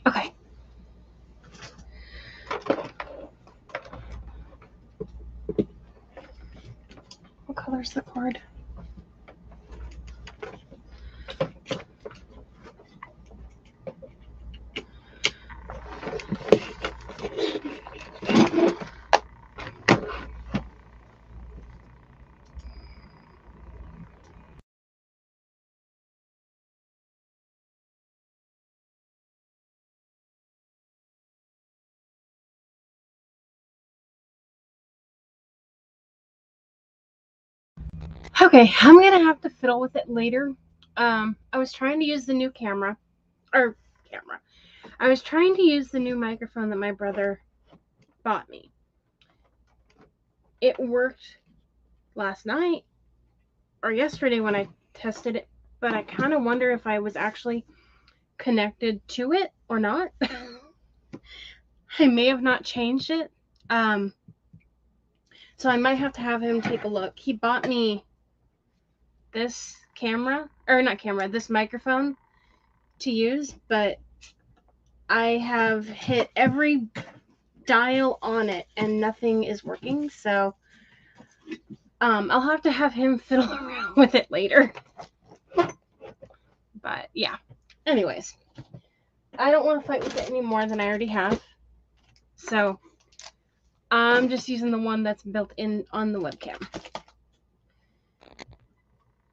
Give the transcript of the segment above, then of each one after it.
Okay. What color's the cord? Okay, I'm gonna have to fiddle with it later. I was trying to use the new camera. I was trying to use the new microphone that my brother bought me. It worked last night or yesterday when I tested it, but I kind of wonder if I was actually connected to it or not. I may have not changed it. So I might have to have him take a look. He bought me this this microphone to use, but I have hit every dial on it and nothing is working. So I'll have to have him fiddle around with it later. But yeah. Anyways, I don't want to fight with it any more than I already have. So I'm just using the one that's built in on the webcam.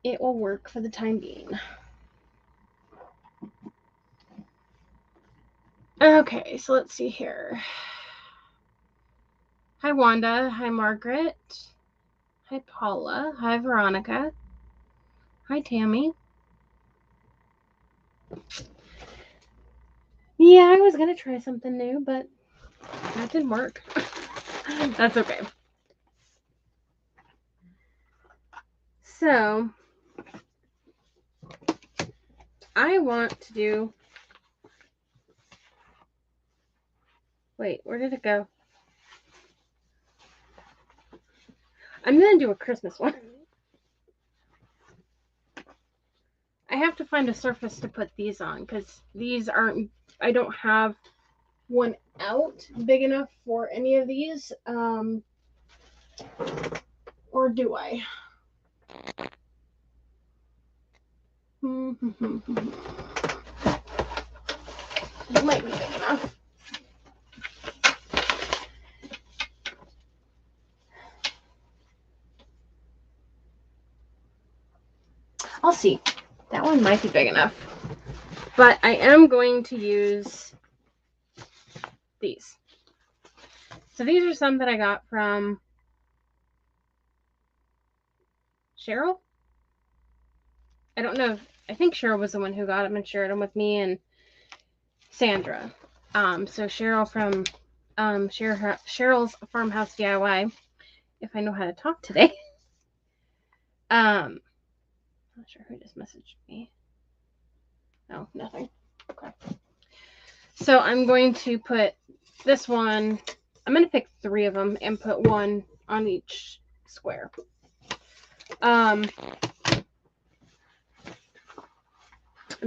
It will work for the time being. Okay, so let's see here. Hi, Wanda. Hi, Margaret. Hi, Paula. Hi, Veronica. Hi, Tammy. Yeah, I was going to try something new, but that didn't work. That's okay. So, I want to do... Wait, where did it go? I'm going to do a Christmas one. I have to find a surface to put these on because these aren't... I don't have one out big enough for any of these. Or do I? It might be big enough. I'll see. That one might be big enough. But I am going to use these. So these are some that I got from Cheryl. I don't know. I think Cheryl was the one who got them and shared them with me and Sandra. So Cheryl from Cheryl's Farmhouse DIY. If I know how to talk today. Not sure who just messaged me. No, nothing. Okay. So I'm going to put this one. I'm going to pick 3 of them and put one on each square. I'm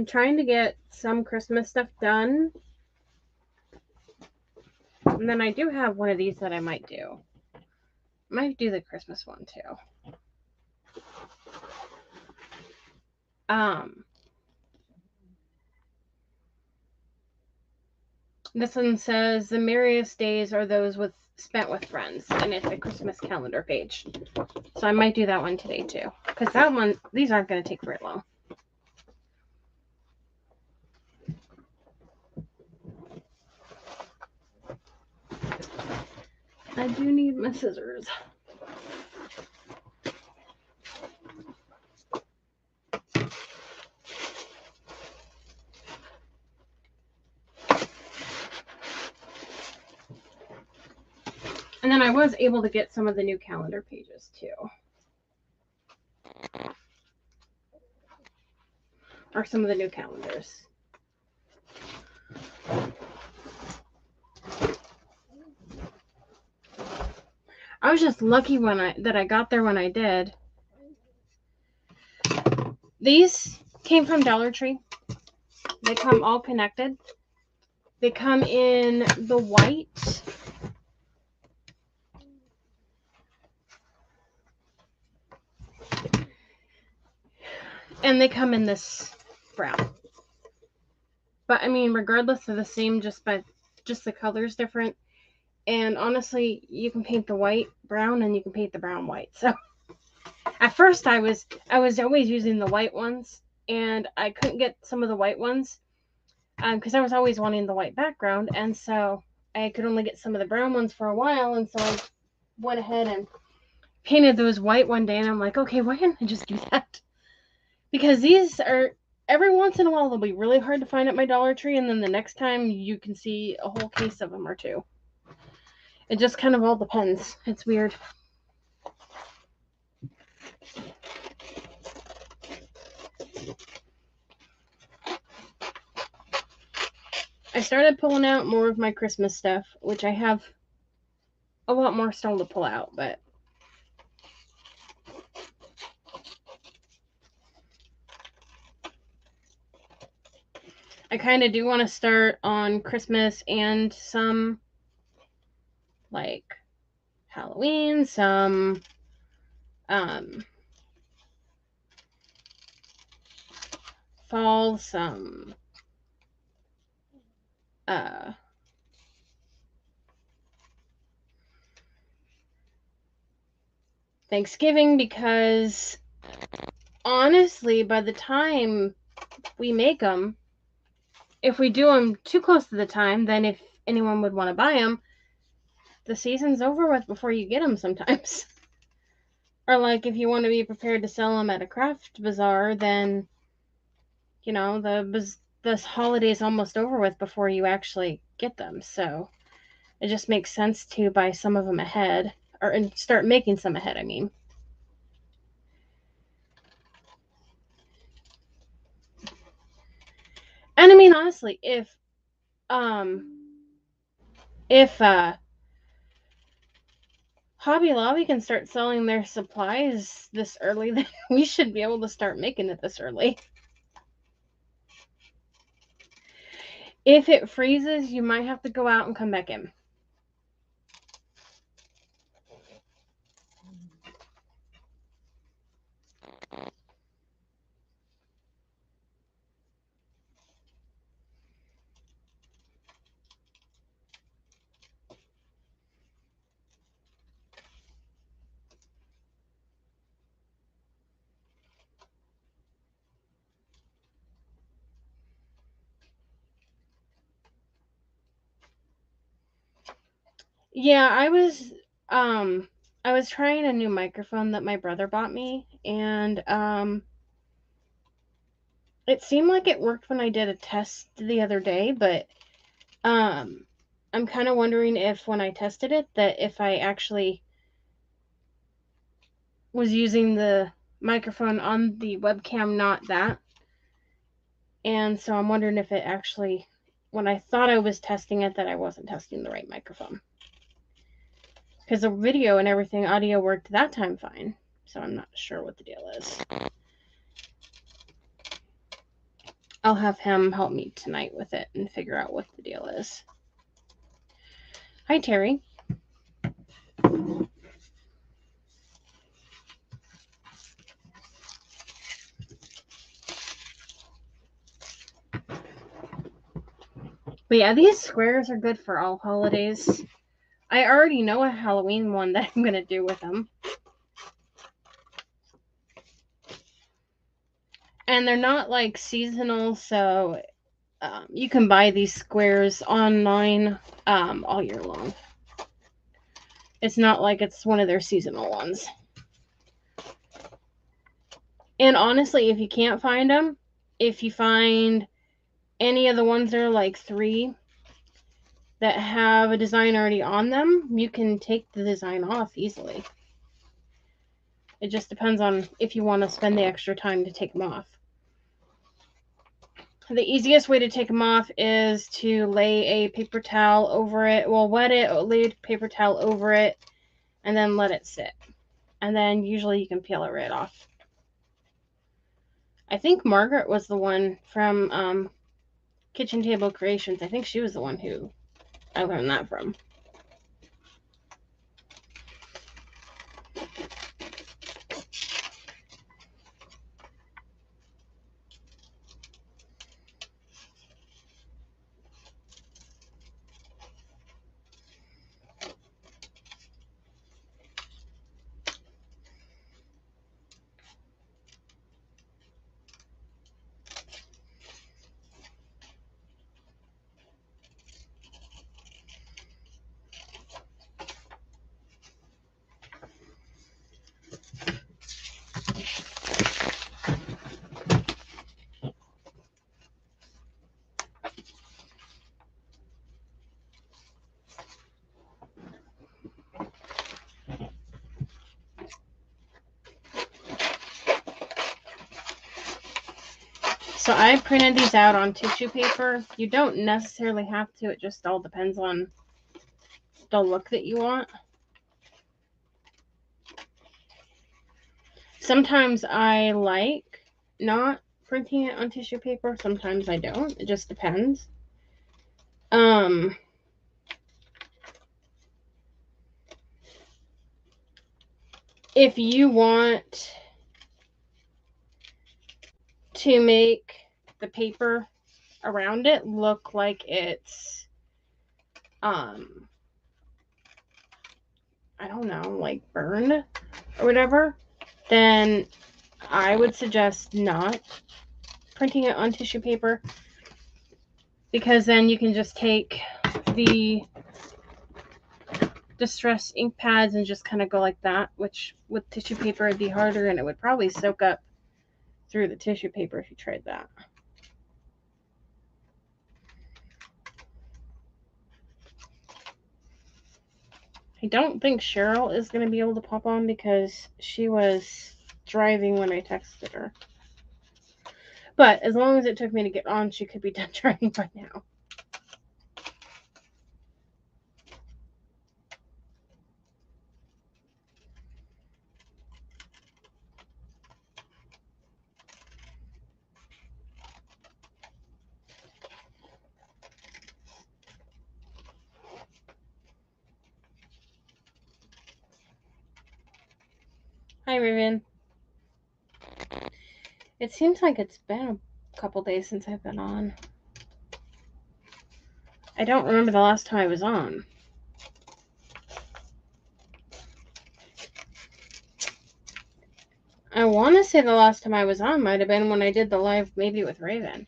trying to get some Christmas stuff done. And then I do have one of these that I might do. I might do the Christmas one too. This one says the merriest days are those spent with friends, and it's a Christmas calendar page. So I might do that one today too, because that one, these aren't going to take very long. I do need my scissors. And then I was able to get some of the new calendar pages too. Or some of the new calendars. I was just lucky that I got there when I did. These came from Dollar Tree. They come all connected. They come in the white. And they come in this brown. But I mean, regardless, they're the same, just the color's different. And honestly, you can paint the white brown and you can paint the brown white. So at first I was always using the white ones, and I couldn't get some of the white ones because I was always wanting the white background, and so I could only get some of the brown ones for a while, and so I went ahead and painted those white one day, and I'm like, okay, why can't I just do that? Because these are, every once in a while, they'll be really hard to find at my Dollar Tree, and then the next time you can see a whole case of them or two. It just kind of all depends. It's weird. I started pulling out more of my Christmas stuff, which I have a lot more still to pull out, but I kind of do want to start on Christmas and some like Halloween, some fall, some Thanksgiving, because honestly, by the time we make them, if we do them too close to the time, then if anyone would want to buy them, the season's over with before you get them sometimes. Or like if you want to be prepared to sell them at a craft bazaar, then you know this holiday's almost over with before you actually get them. So it just makes sense to buy some of them ahead, and start making some ahead, I mean. And I mean, honestly, if Hobby Lobby can start selling their supplies this early, then we should be able to start making it this early. If it freezes, you might have to go out and come back in. Yeah, I was trying a new microphone that my brother bought me, and it seemed like it worked when I did a test the other day, but I'm kind of wondering if when I tested it, that if I actually was using the microphone on the webcam, not that. And so I'm wondering if it actually, when I thought I was testing it, that I wasn't testing the right microphone. Because the video and everything, audio worked that time fine. So I'm not sure what the deal is. I'll have him help me tonight with it and figure out what the deal is. Hi, Terry. But yeah, these squares are good for all holidays. I already know a Halloween one that I'm going to do with them. And they're not like seasonal, so you can buy these squares online all year long. It's not like it's one of their seasonal ones. And honestly, if you can't find them, if you find any of the ones that are like 3 that have a design already on them, you can take the design off easily. It just depends on if you want to spend the extra time to take them off. The easiest way to take them off is to lay a paper towel over it. Well, wet it, lay a paper towel over it, and then let it sit. And then usually you can peel it right off. I think Margaret was the one from Kitchen Table Creations. I think she was the one who I learned that from. So I printed these out on tissue paper. You don't necessarily have to. It just all depends on the look that you want. Sometimes I like not printing it on tissue paper. Sometimes I don't. It just depends. If you want to make the paper around it look like it's I don't know, like burned or whatever, then I would suggest not printing it on tissue paper, because then you can just take the distress ink pads and just kind of go like that, which with tissue paper would be harder, and it would probably soak up through the tissue paper if you tried that. I don't think Cheryl is going to be able to pop on because she was driving when I texted her. But as long as it took me to get on, she could be done driving by now. Hi, Rivian. It seems like it's been a couple days since I've been on. I don't remember the last time I was on. I want to say the last time I was on might have been when I did the live maybe with Raven.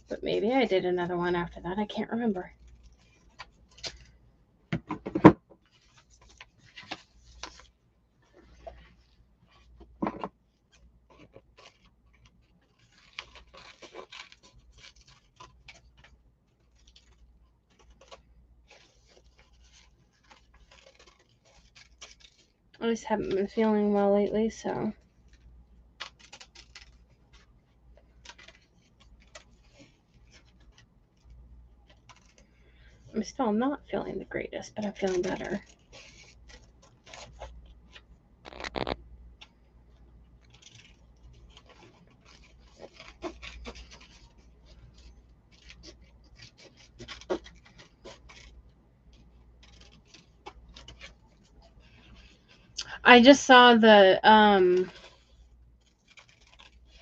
But maybe I did another one after that. I can't remember. I just haven't been feeling well lately, so. I'm still not feeling the greatest, but I'm feeling better. I just saw the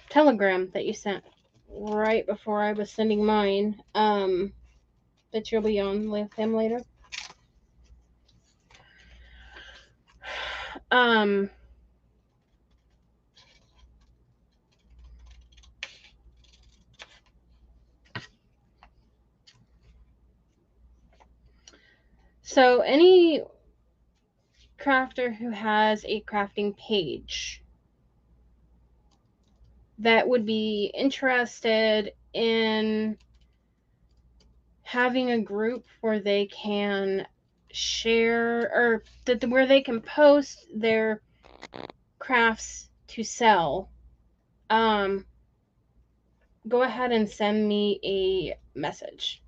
telegram that you sent right before I was sending mine, that you'll be on with him later. So any crafter who has a crafting page that would be interested in having a group where they can share, or where they can post their crafts to sell, go ahead and send me a message,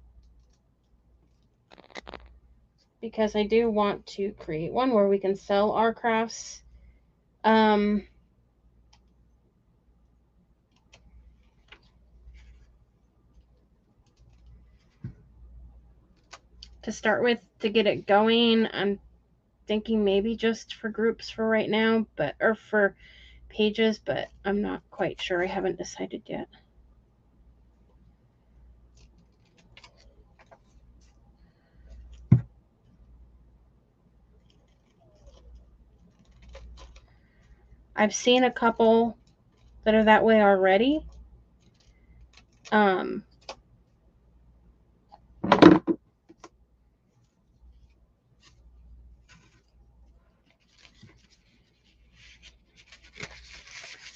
because I do want to create one where we can sell our crafts. to start with to get it going. I'm thinking maybe just for groups for right now, or for pages, but I'm not quite sure. I haven't decided yet. I've seen a couple that are that way already.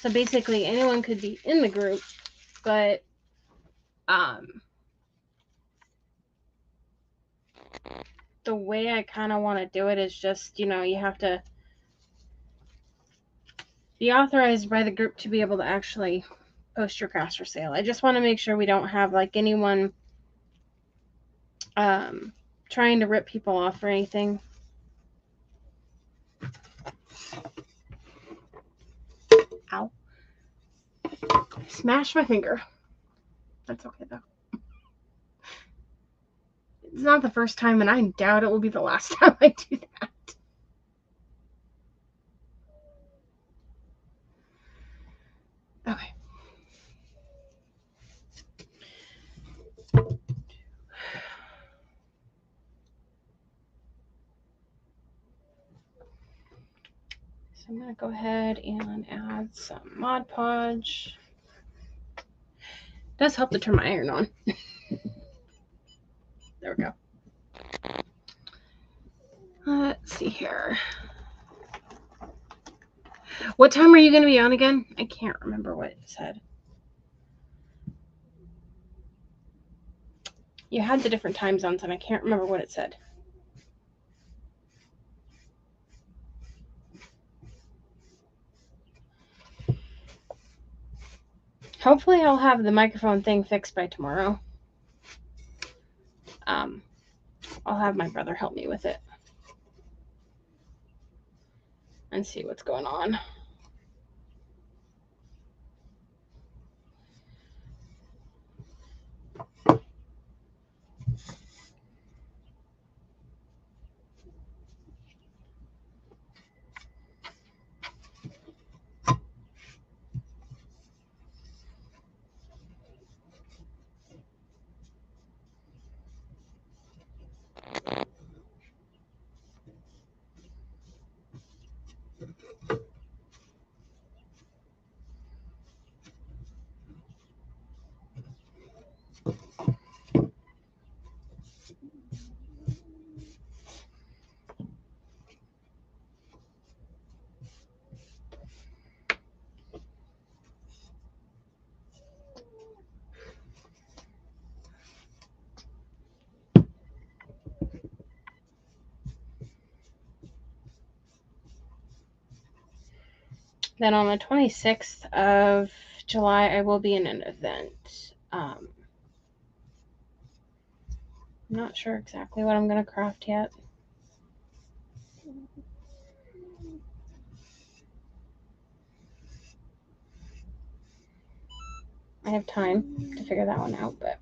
So basically anyone could be in the group, but the way I kind of want to do it is just, you have to be authorized by the group to be able to actually post your crafts for sale. I just want to make sure we don't have like anyone trying to rip people off or anything. Ow. Smash my finger. That's okay though. It's not the first time, and I doubt it will be the last time I do that. Okay. So I'm going to go ahead and add some Mod Podge. It does help to turn my iron on. There we go. Let's see here. What time are you going to be on again? I can't remember what it said. You had the different time zones, and I can't remember what it said. Hopefully I'll have the microphone thing fixed by tomorrow. I'll have my brother help me with it and see what's going on. Then on the 26th of July, I will be in an event. I'm not sure exactly what I'm going to craft yet. I have time to figure that one out, but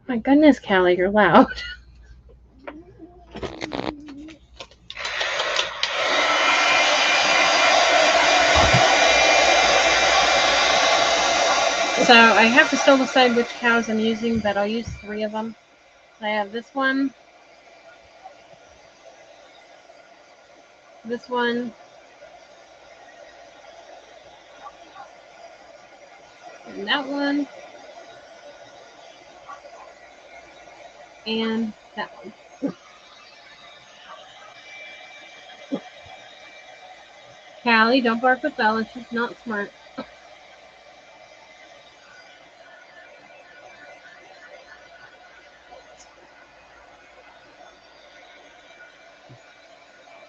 my goodness, Callie, you're loud. So I have to still decide which cows I'm using, but I'll use 3 of them. I have this one, This one. And that one. And that one. Callie, don't bark with Bella. She's not smart.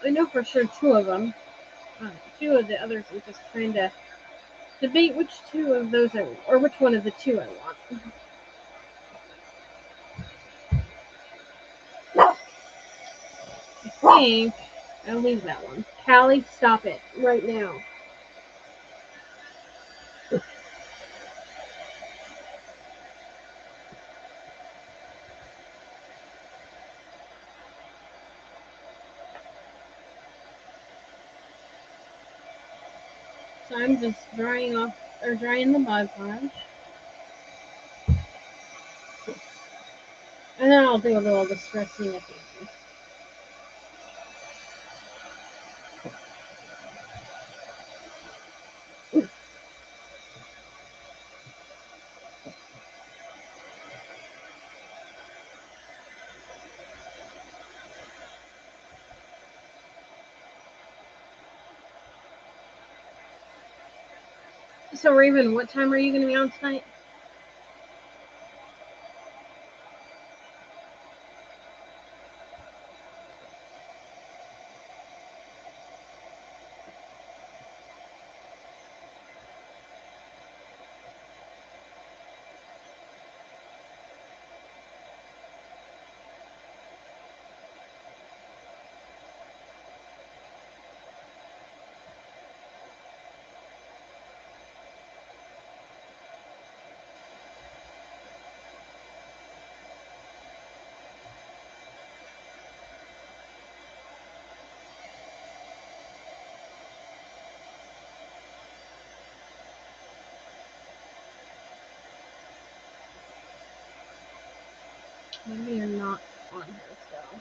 I know for sure two of them. Two of the others I'm just trying to debate which two of those or which one of the two I want. I think I'll leave that one. Callie, stop it right now. So I'm just drying the Mod Podge. And then I'll do a little distressing at the end. So Raven, what time are you going to be on tonight? Maybe you're not on here still.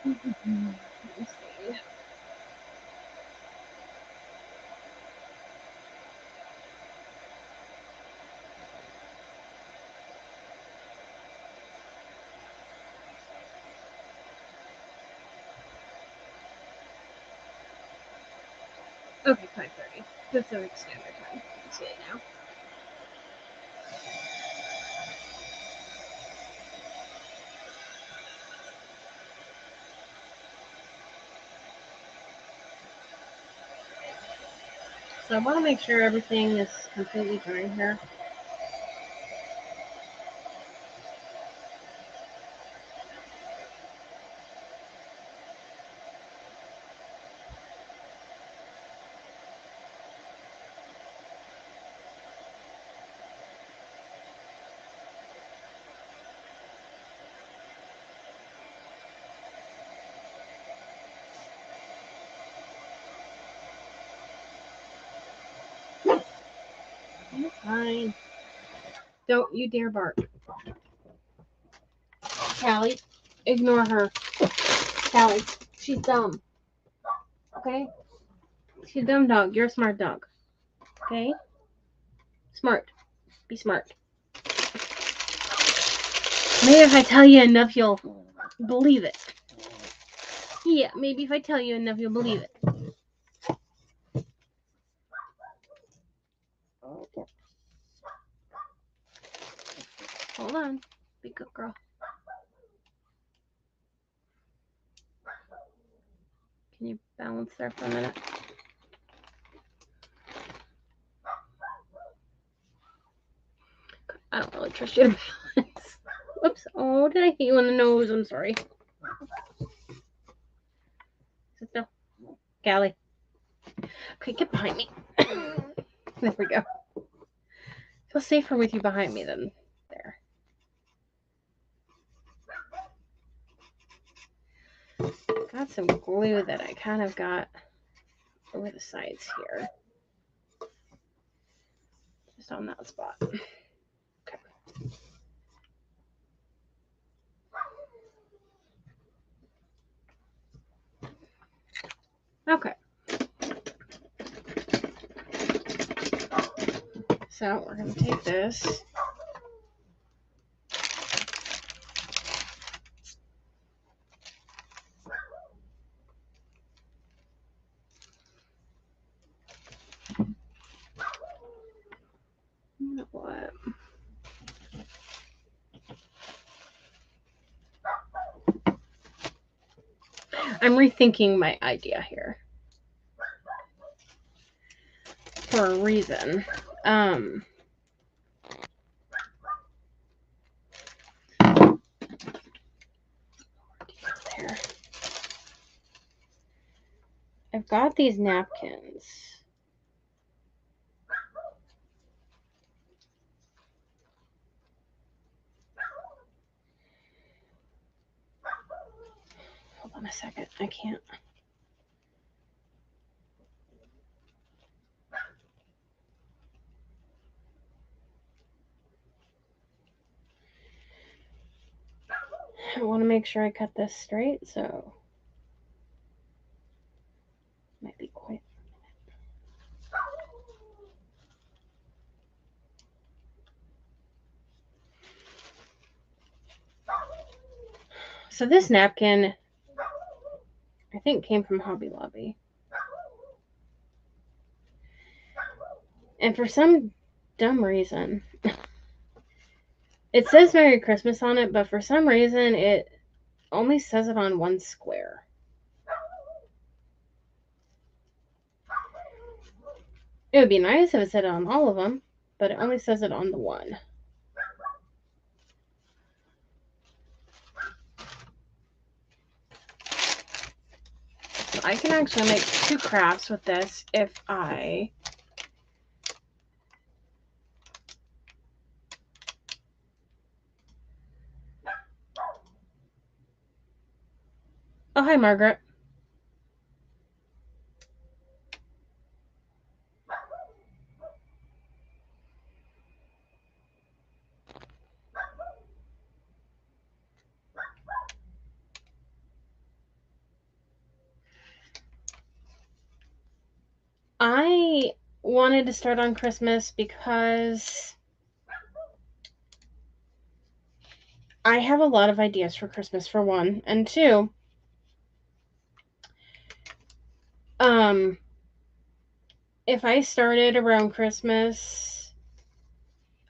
Let me see. Okay, 5:30. Pacific Standard Time. I see it now. So I want to make sure everything is completely dry here. You're fine. Don't you dare bark. Callie, ignore her. Callie, she's dumb. Okay? She's a dumb dog. You're a smart dog. Okay? Smart. Be smart. Maybe if I tell you enough, you'll believe it. Yeah, maybe if I tell you enough, you'll believe it. Hold on. Be a good girl. Can you balance there for a minute? I don't really trust you to balance. Whoops. Oh, did I hit you in the nose? I'm sorry. Sit still. Callie. Okay, get behind me. There we go. Feel safer with you behind me than there. Got some glue that I kind of got over the sides here. Just on that spot. Okay. Okay. So we're going to take this. What? I'm rethinking my idea here for a reason. There. I've got these napkins. Hold on a second. I can't. I want to make sure I cut this straight, so might be quite. So this napkin, I think, came from Hobby Lobby. And for some dumb reason, it says Merry Christmas on it, but for some reason it only says it on one square. It would be nice if it said it on all of them, but it only says it on the one. So I can actually make 2 crafts with this if I Oh, hi, Margaret. I wanted to start on Christmas because I have a lot of ideas for Christmas, for one, and two, if I started around Christmas,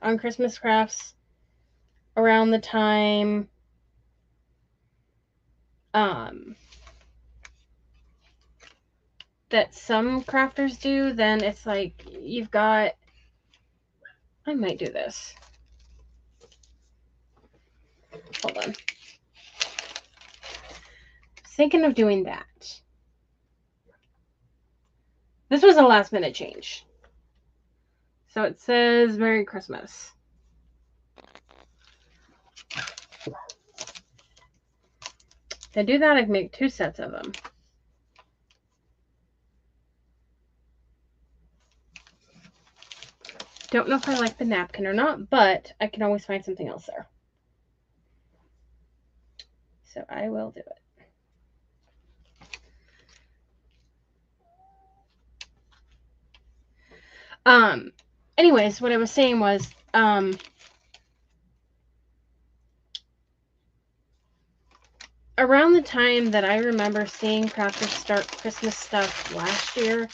on Christmas crafts, around the time, that some crafters do, then it's like, you've got, I might do this. Hold on. Thinking of doing that. This was a last minute change. So it says Merry Christmas. To do that, I can make 2 sets of them. Don't know if I like the napkin or not, but I can always find something else there. So I will do it. Anyways, what I was saying was, around the time that I remember seeing crafters start Christmas stuff last year,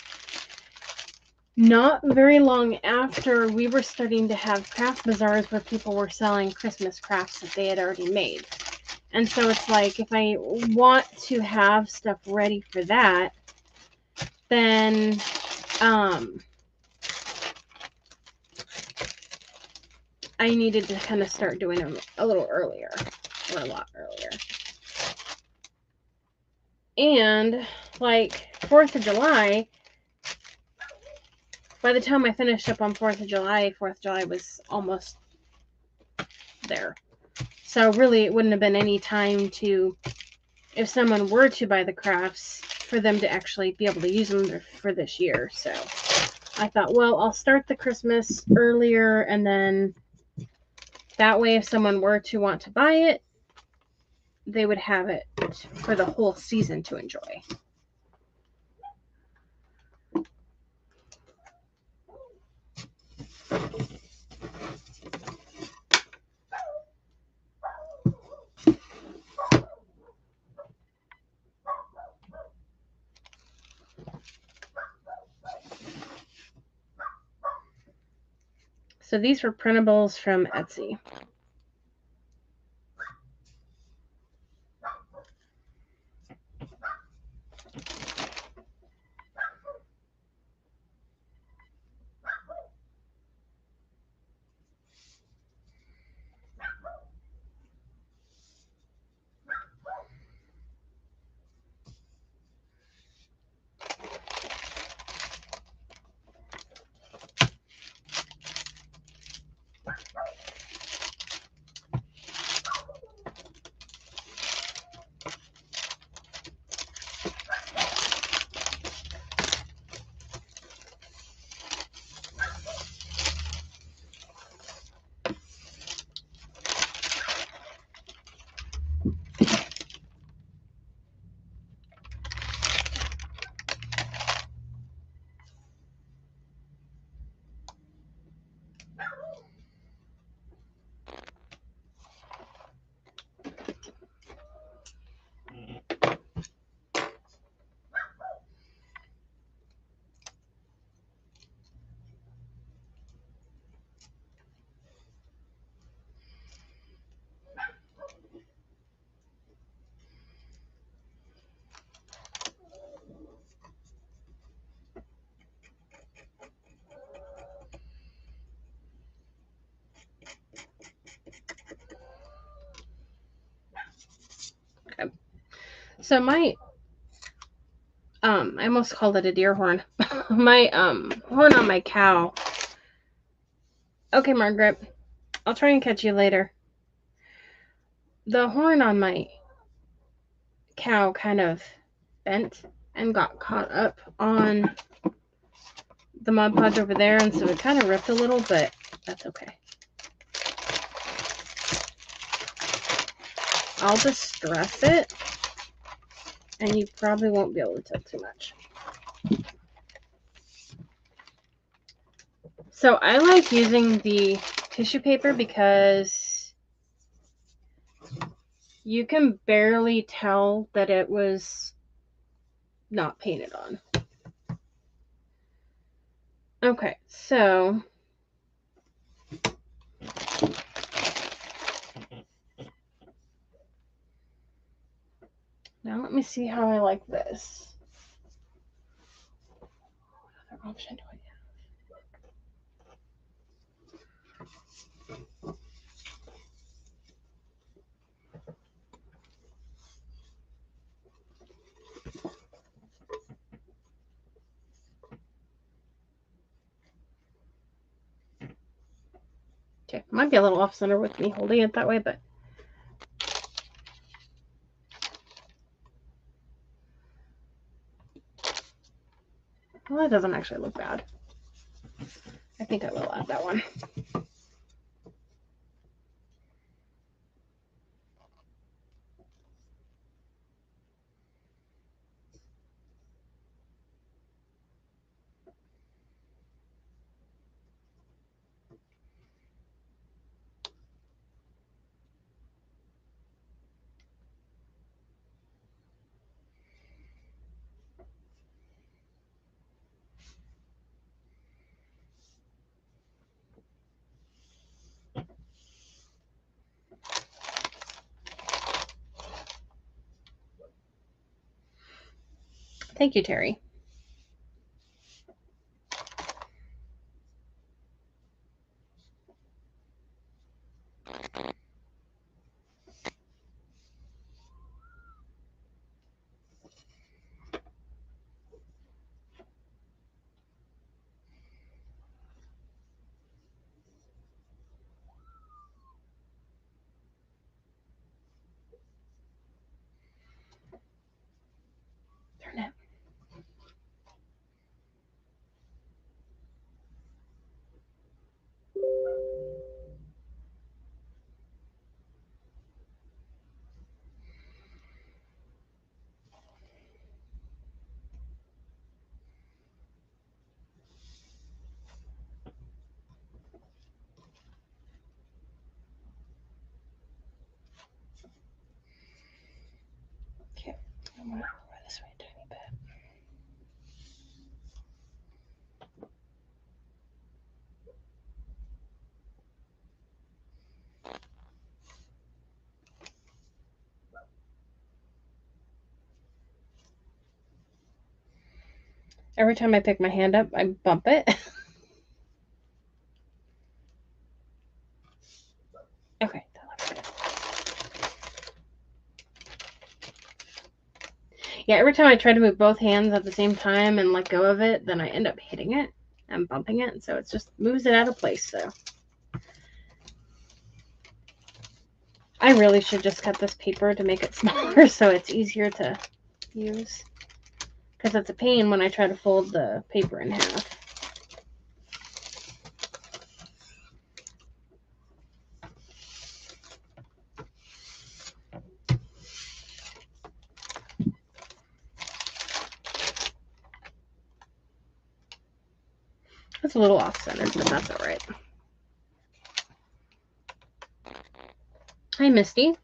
not very long after, we were starting to have craft bazaars where people were selling Christmas crafts that they had already made. And so it's like, if I want to have stuff ready for that, then I needed to kind of start doing them a little earlier, or a lot earlier. And like 4th of July, by the time I finished up on 4th of July was almost there. So really, it wouldn't have been any time to, if someone were to buy the crafts, for them to actually be able to use them for this year. So I thought, well, I'll start the Christmas earlier, and then that way, if someone were to want to buy it, they would have it for the whole season to enjoy. So these were printables from Etsy. Okay. So my I almost called it a deer horn. My horn on my cow. Okay, Margaret. I'll try and catch you later. The horn on my cow kind of bent and got caught up on the Mod Podge over there, and so it kind of ripped a little, but that's okay. I'll distress it, and you probably won't be able to tell too much. So I like using the tissue paper because you can barely tell that it was not painted on. Okay, so now let me see how I like this. What other option do I have? Okay, might be a little off center with me holding it that way, but well, that doesn't actually look bad. I think I will add that one. Thank you, Terry. Turn it. Okay, I'm gonna go this way a tiny bit. Every time I pick my hand up, I bump it. Okay, that looks good. Yeah, every time I try to move both hands at the same time and let go of it, then I end up hitting it and bumping it, and so it just moves it out of place. So I really should just cut this paper to make it smaller so it's easier to use, because it's a pain when I try to fold the paper in half. It's a little off-centered, but that's all right. Hi, Misty.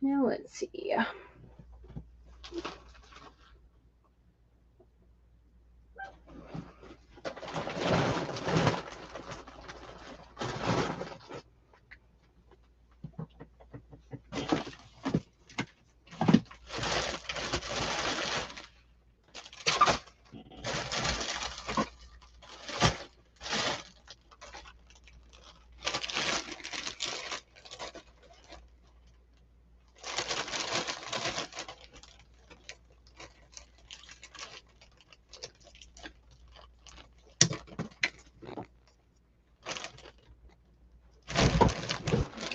Now let's see.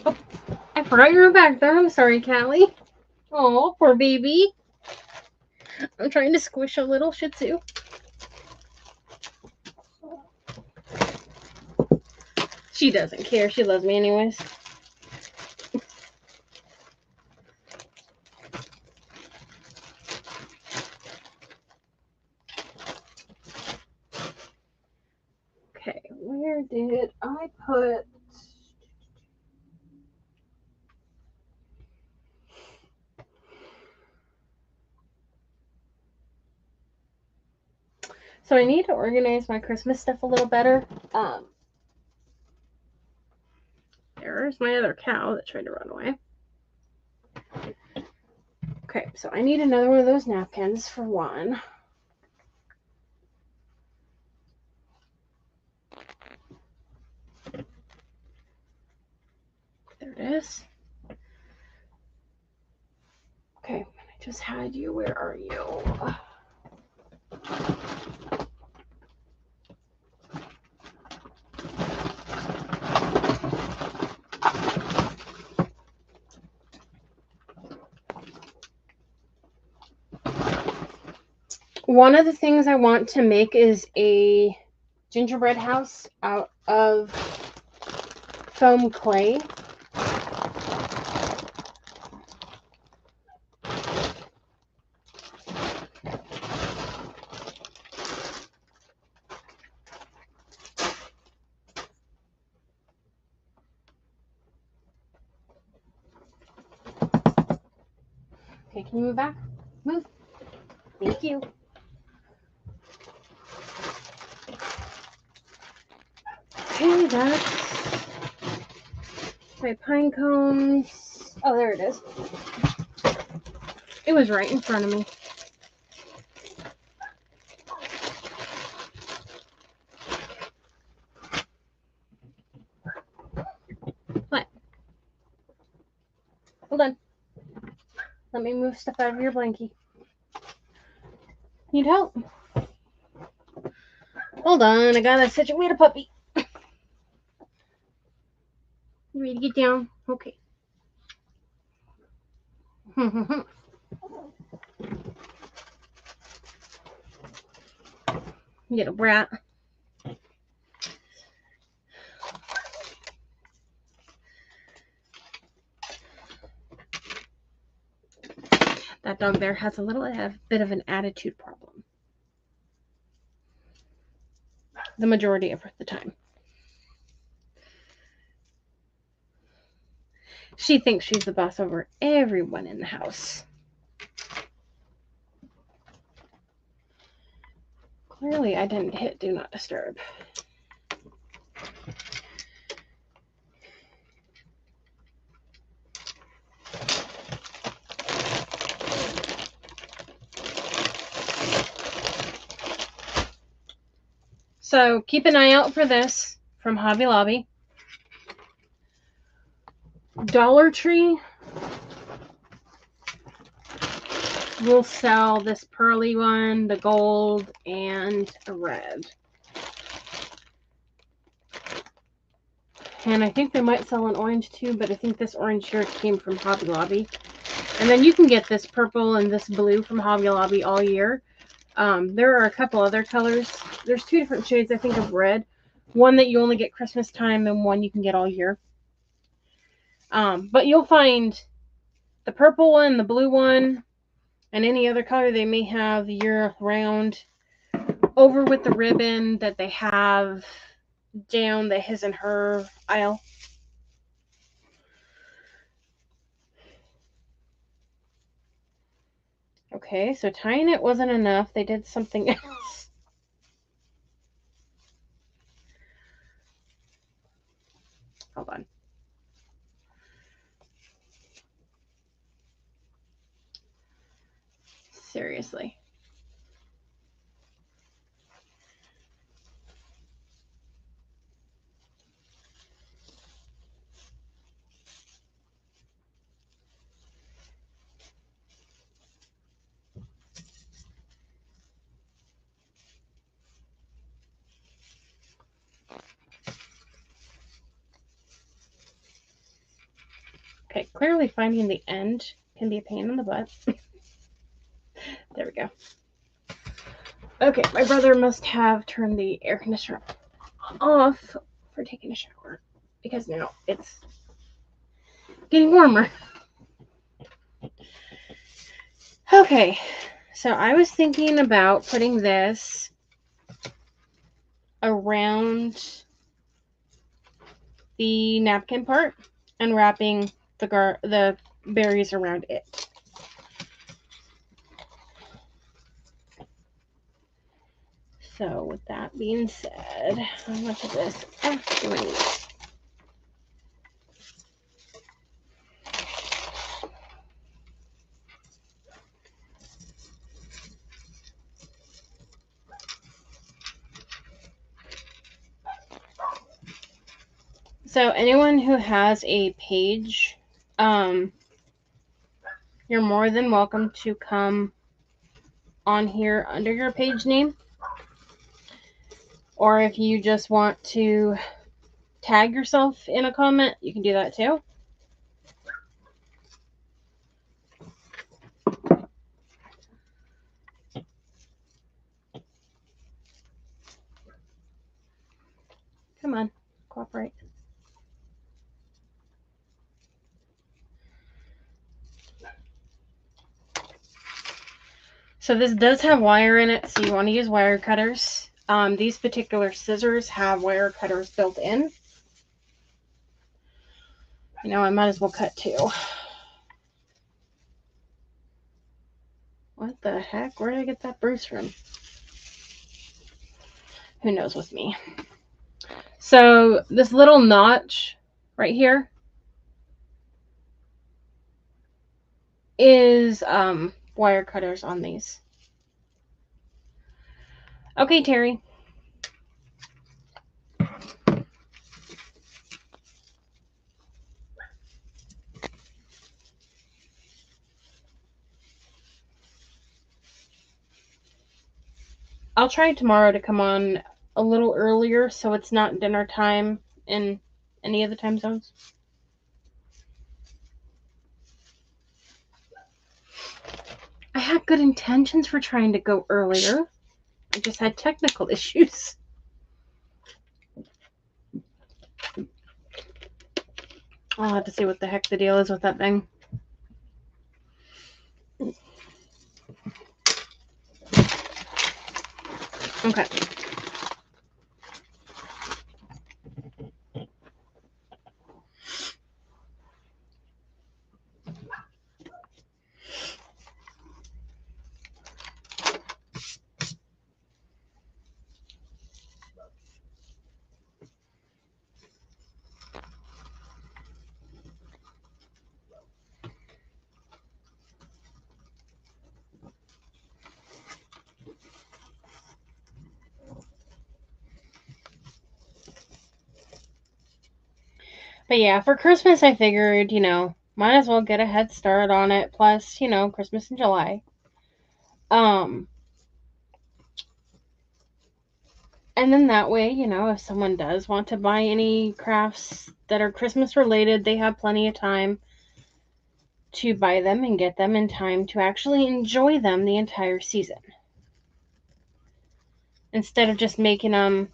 Oh, I forgot you were back there. I'm sorry, Callie. Oh, poor baby. I'm trying to squish a little Shih Tzu. She doesn't care. She loves me anyways. Okay, where did I put... So I need to organize my Christmas stuff a little better. There's my other cow that tried to run away. Okay, so I need another one of those napkins for one. There it is. Okay, I just had you. Where are you? One of the things I want to make is a gingerbread house out of foam clay. Okay, can you move back? Move. Thank you. Okay, that's my pine cones. Oh, there it is. It was right in front of me. What? Hold on. Let me move stuff out of your blankie. Need help? Hold on, I gotta situate a puppy. You ready to get down? Okay. Get a brat. That dog there has a bit of an attitude problem. The majority of the time. She thinks she's the boss over everyone in the house. Clearly I didn't hit do not disturb. So keep an eye out for this from Hobby Lobby. Dollar Tree will sell this pearly one, the gold, and a red. And I think they might sell an orange too, but I think this orange here came from Hobby Lobby. And then you can get this purple and this blue from Hobby Lobby all year. There are a couple other colors. There's 2 different shades, I think, of red. One that you only get Christmas time and one you can get all year. But you'll find the purple one, the blue one, and any other color they may have year round over with the ribbon that they have down the his and her aisle. Okay, so tying it wasn't enough. They did something else. Hold on. Seriously. Okay, clearly finding the end can be a pain in the butt. There we go. Okay, my brother must have turned the air conditioner off for taking a shower because now it's getting warmer. Okay, so I was thinking about putting this around the napkin part and wrapping the berries around it. So with that being said, how much of this do I need? So anyone who has a page, you're more than welcome to come on here under your page name. Or if you just want to tag yourself in a comment, you can do that too. Come on, cooperate. So this does have wire in it, so you want to use wire cutters. These particular scissors have wire cutters built in. You know, I might as well cut 2. What the heck? Where did I get that bruise from? Who knows with me. So this little notch right here is wire cutters on these. Okay, Terry. I'll try tomorrow to come on a little earlier so it's not dinner time in any of the time zones. I had good intentions for trying to go earlier. I just had technical issues. I'll have to see what the heck the deal is with that thing. Okay. But yeah, for Christmas, I figured, might as well get a head start on it. Plus, Christmas in July. And then that way, if someone does want to buy any crafts that are Christmas related, they have plenty of time to buy them and get them in time to actually enjoy them the entire season. Instead of just making them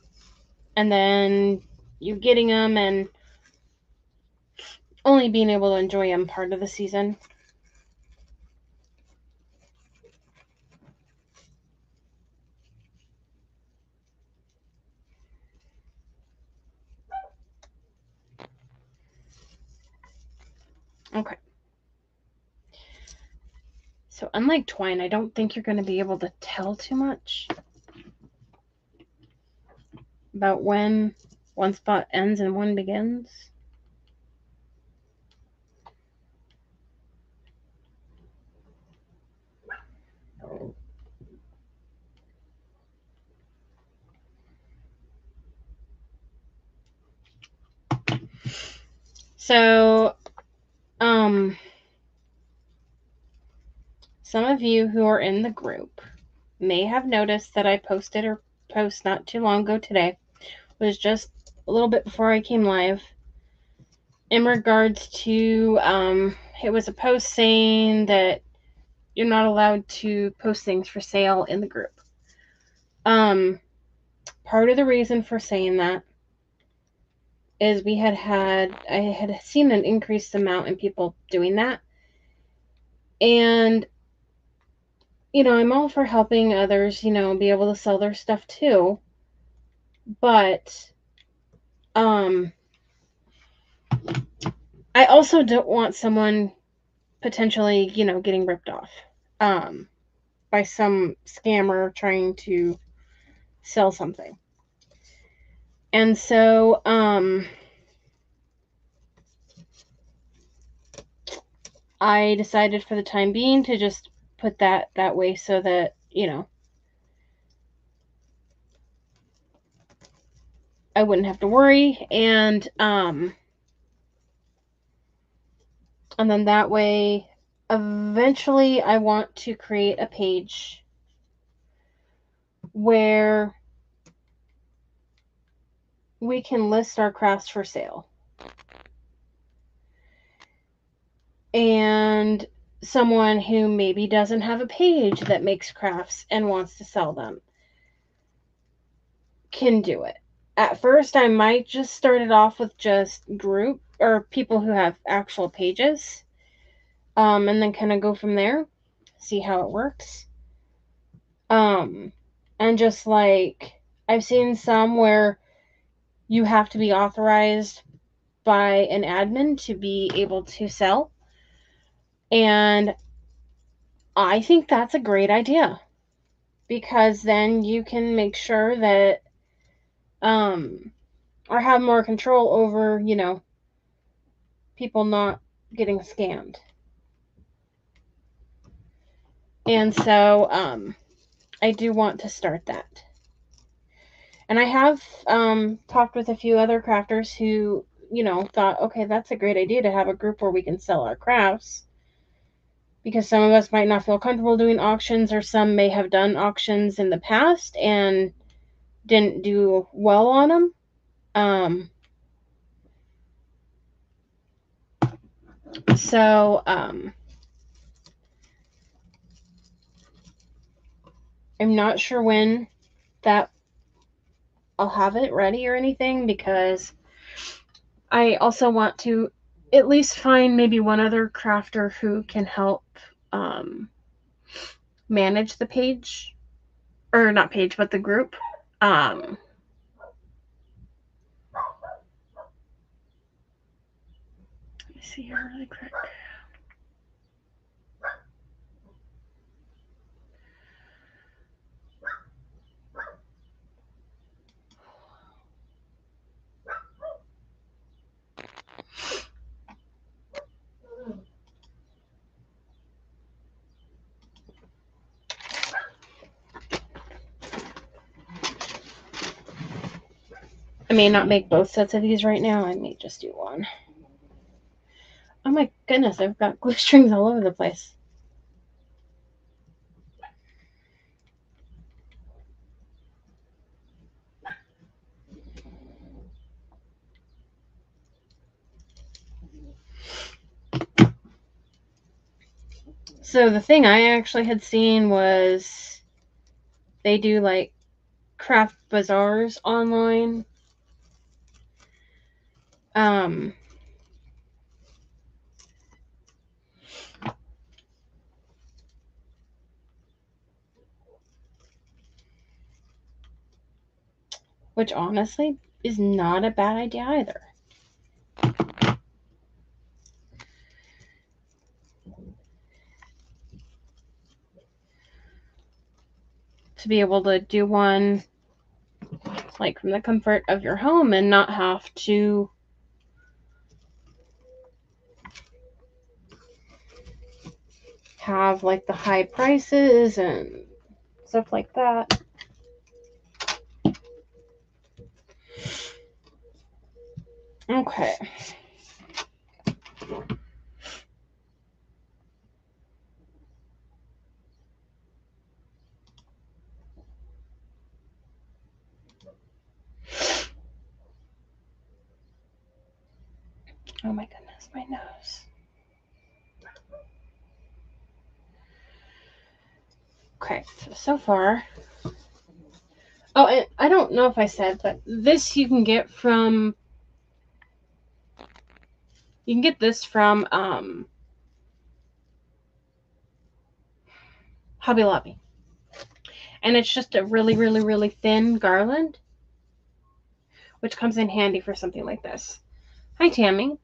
and then you getting them and only being able to enjoy them part of the season. Okay. So unlike twine, I don't think you're going to be able to tell too much about when one spot ends and one begins. So, some of you who are in the group may have noticed that I posted or post not too long ago today. It was just a little bit before I came live. In regards to, it was a post saying that you're not allowed to post things for sale in the group. Part of the reason for saying that is I had seen an increased amount in people doing that. And, I'm all for helping others, be able to sell their stuff too. But, I also don't want someone potentially, getting ripped off, by some scammer trying to sell something. And so, I decided for the time being to just put that way so that, I wouldn't have to worry. And then that way, eventually I want to create a page where we can list our crafts for sale. And someone who maybe doesn't have a page that makes crafts and wants to sell them can do it. At first, I might just start it off with just group or people who have actual pages, and then kind of go from there, see how it works. And just like I've seen some where you have to be authorized by an admin to be able to sell. And I think that's a great idea because then you can make sure that or have more control over, people not getting scammed. And so I do want to start that. And I have talked with a few other crafters who, thought, okay, that's a great idea to have a group where we can sell our crafts. Because some of us might not feel comfortable doing auctions, or some may have done auctions in the past and didn't do well on them. So I'm not sure when that I'll have it ready or anything, because I also want to at least find maybe one other crafter who can help manage the page, or not page, but the group. Let me see here really quick. I may not make both sets of these right now. I may just do one. Oh my goodness, I've got glue strings all over the place. So the thing I actually had seen was they do like craft bazaars online. Which honestly is not a bad idea either. To be able to do one like from the comfort of your home and not have to have like the high prices and stuff like that. Okay. Oh my goodness, my nose. Okay, so far. Oh, and I don't know if I said, but this you can get from. You can get this from Hobby Lobby. And it's just a really, really, really thin garland, which comes in handy for something like this. Hi, Tammy.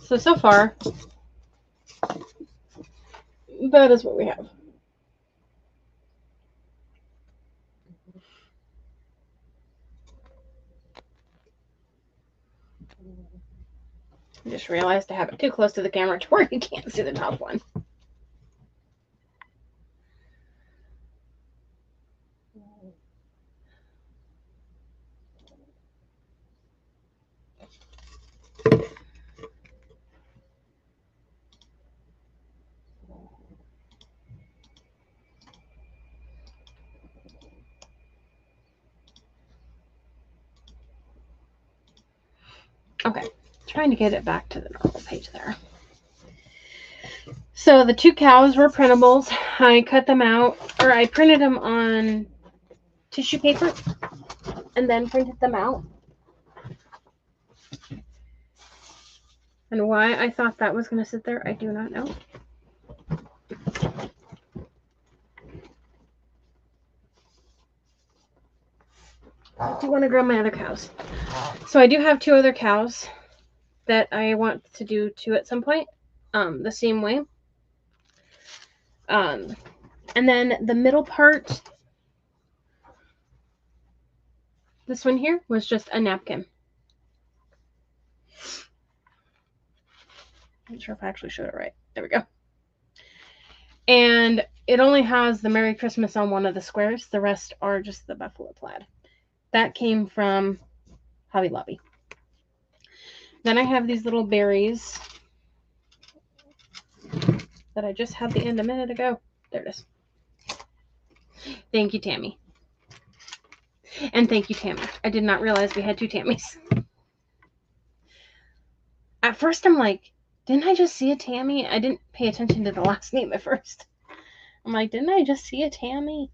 So far, that is what we have. I just realized I have it too close to the camera to where you can't see the top one. Okay, trying to get it back to the normal page there. So the 2 cows were printables. I cut them out, or I printed them on tissue paper and then printed them out. And why I thought that was going to sit there, I do not know. I do want to grow my other cows. So I do have 2 other cows that I want to do too at some point, the same way. And then the middle part, this one here, was just a napkin. I'm not sure if I actually showed it right. There we go. And it only has the Merry Christmas on one of the squares. The rest are just the buffalo plaid. That came from Hobby Lobby. Then I have these little berries that I just had the end a minute ago. There it is. Thank you, Tammy. And thank you, Tammy. I did not realize we had 2 Tammys. At first, I'm like, didn't I just see a Tammy? I didn't pay attention to the last name at first. I'm like, didn't I just see a Tammy?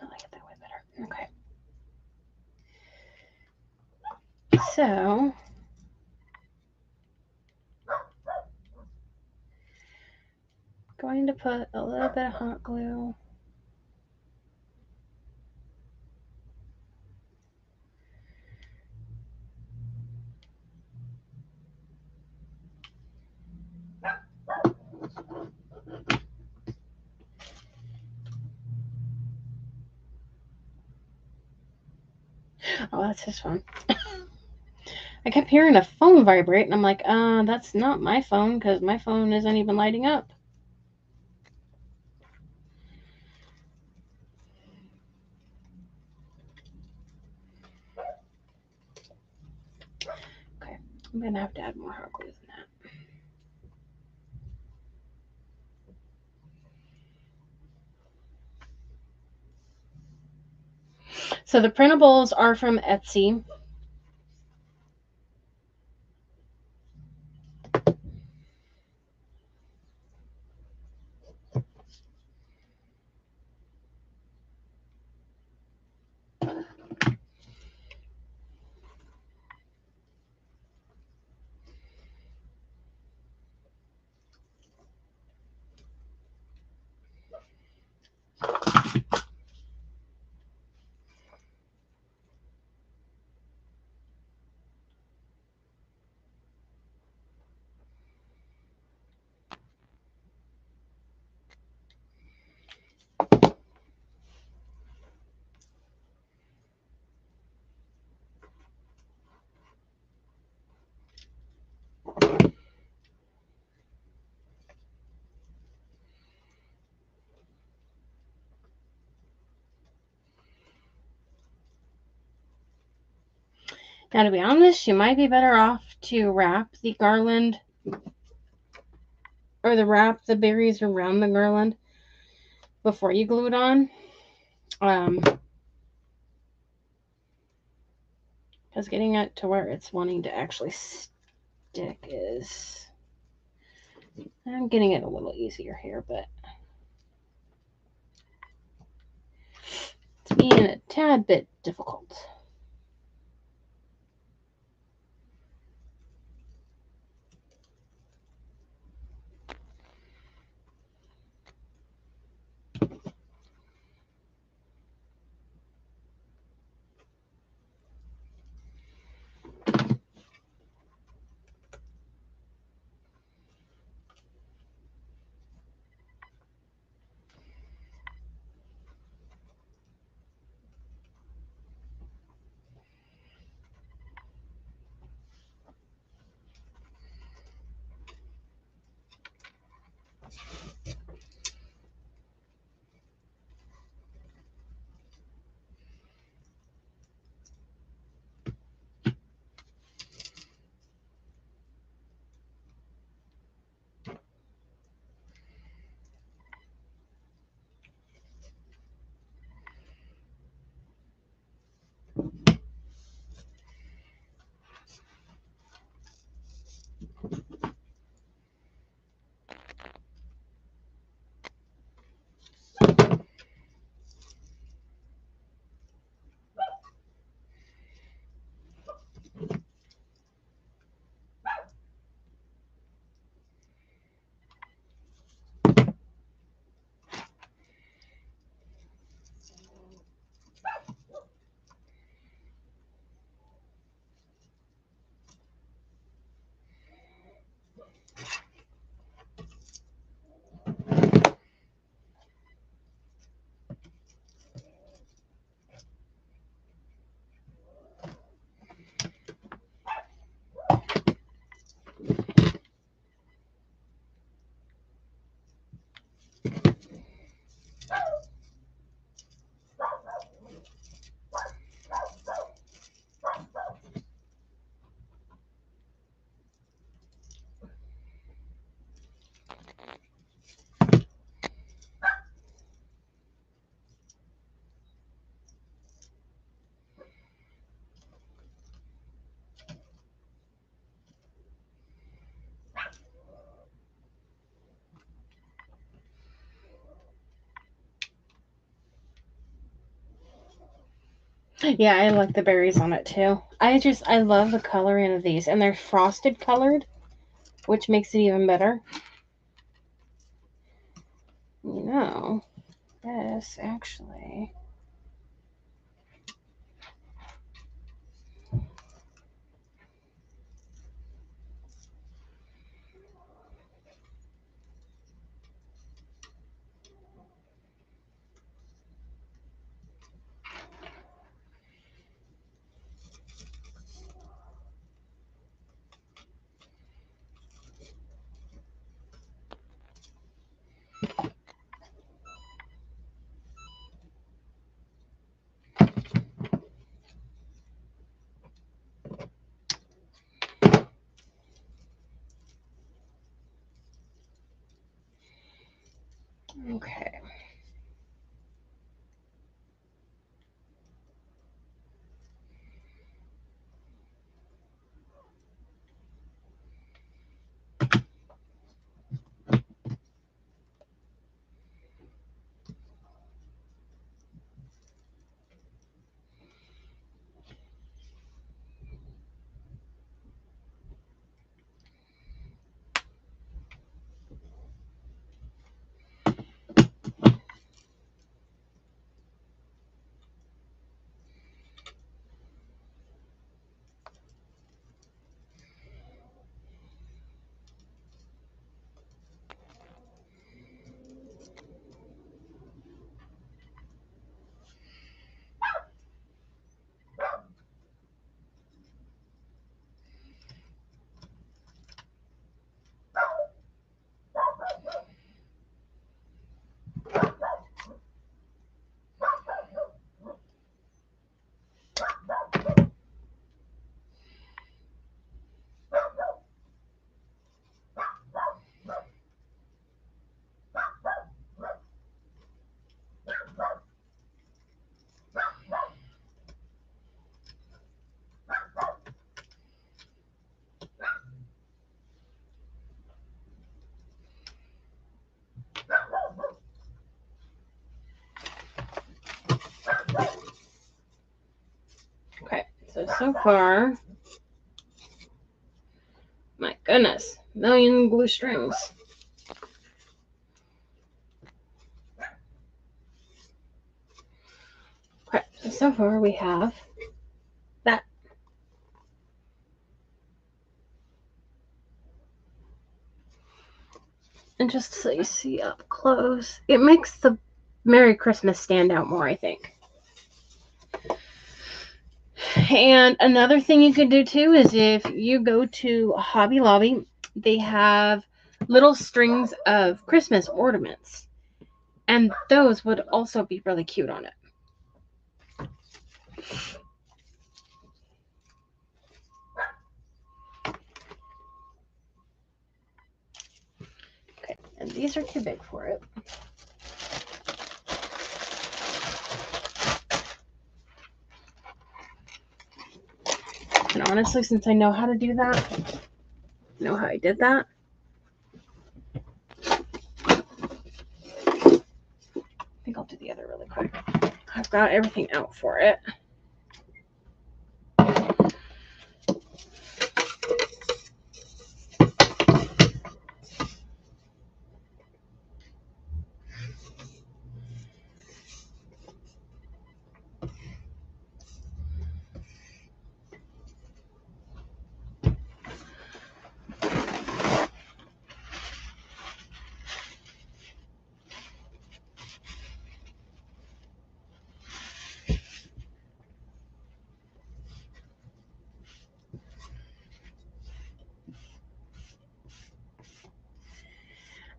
I like it that way better. Okay. So going to put a little bit of hot glue. Oh, that's his phone. I kept hearing a phone vibrate, and I'm like, that's not my phone, because my phone isn't even lighting up. Okay, I'm going to have to add more hot glue than that. So the printables are from Etsy. Now, to be honest, you might be better off to wrap the garland or wrap the berries around the garland before you glue it on. Because getting it to where it's wanting to actually stick is... I'm getting it a little easier here, but it's being a tad bit difficult. Yeah, I like the berries on it too. I love the coloring of these, and they're frosted colored, which makes it even better. You know, this actually. Okay. Okay. So far, my goodness, million glue strings. Okay. So far we have that. And just so you see up close, it makes the Merry Christmas stand out more, I think. And another thing you could do too is if you go to Hobby Lobby, they have little strings of Christmas ornaments. And those would also be really cute on it. Okay, and these are too big for it. And honestly, since I know how to do that, know how I did that, I think I'll do the other really quick. I've got everything out for it.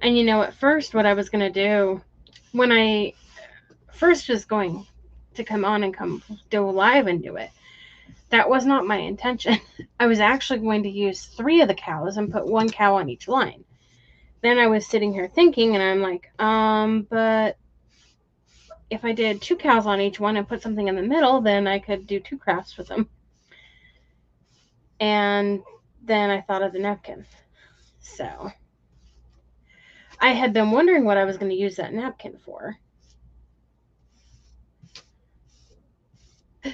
And you know, at first, what I was going to do when I first was going to come on and come go live and do it, that was not my intention. I was actually going to use 3 of the cows and put 1 cow on each line. Then I was sitting here thinking, and I'm like, but if I did 2 cows on each one and put something in the middle, then I could do 2 crafts with them. And then I thought of the napkin. So I had been wondering what I was going to use that napkin for.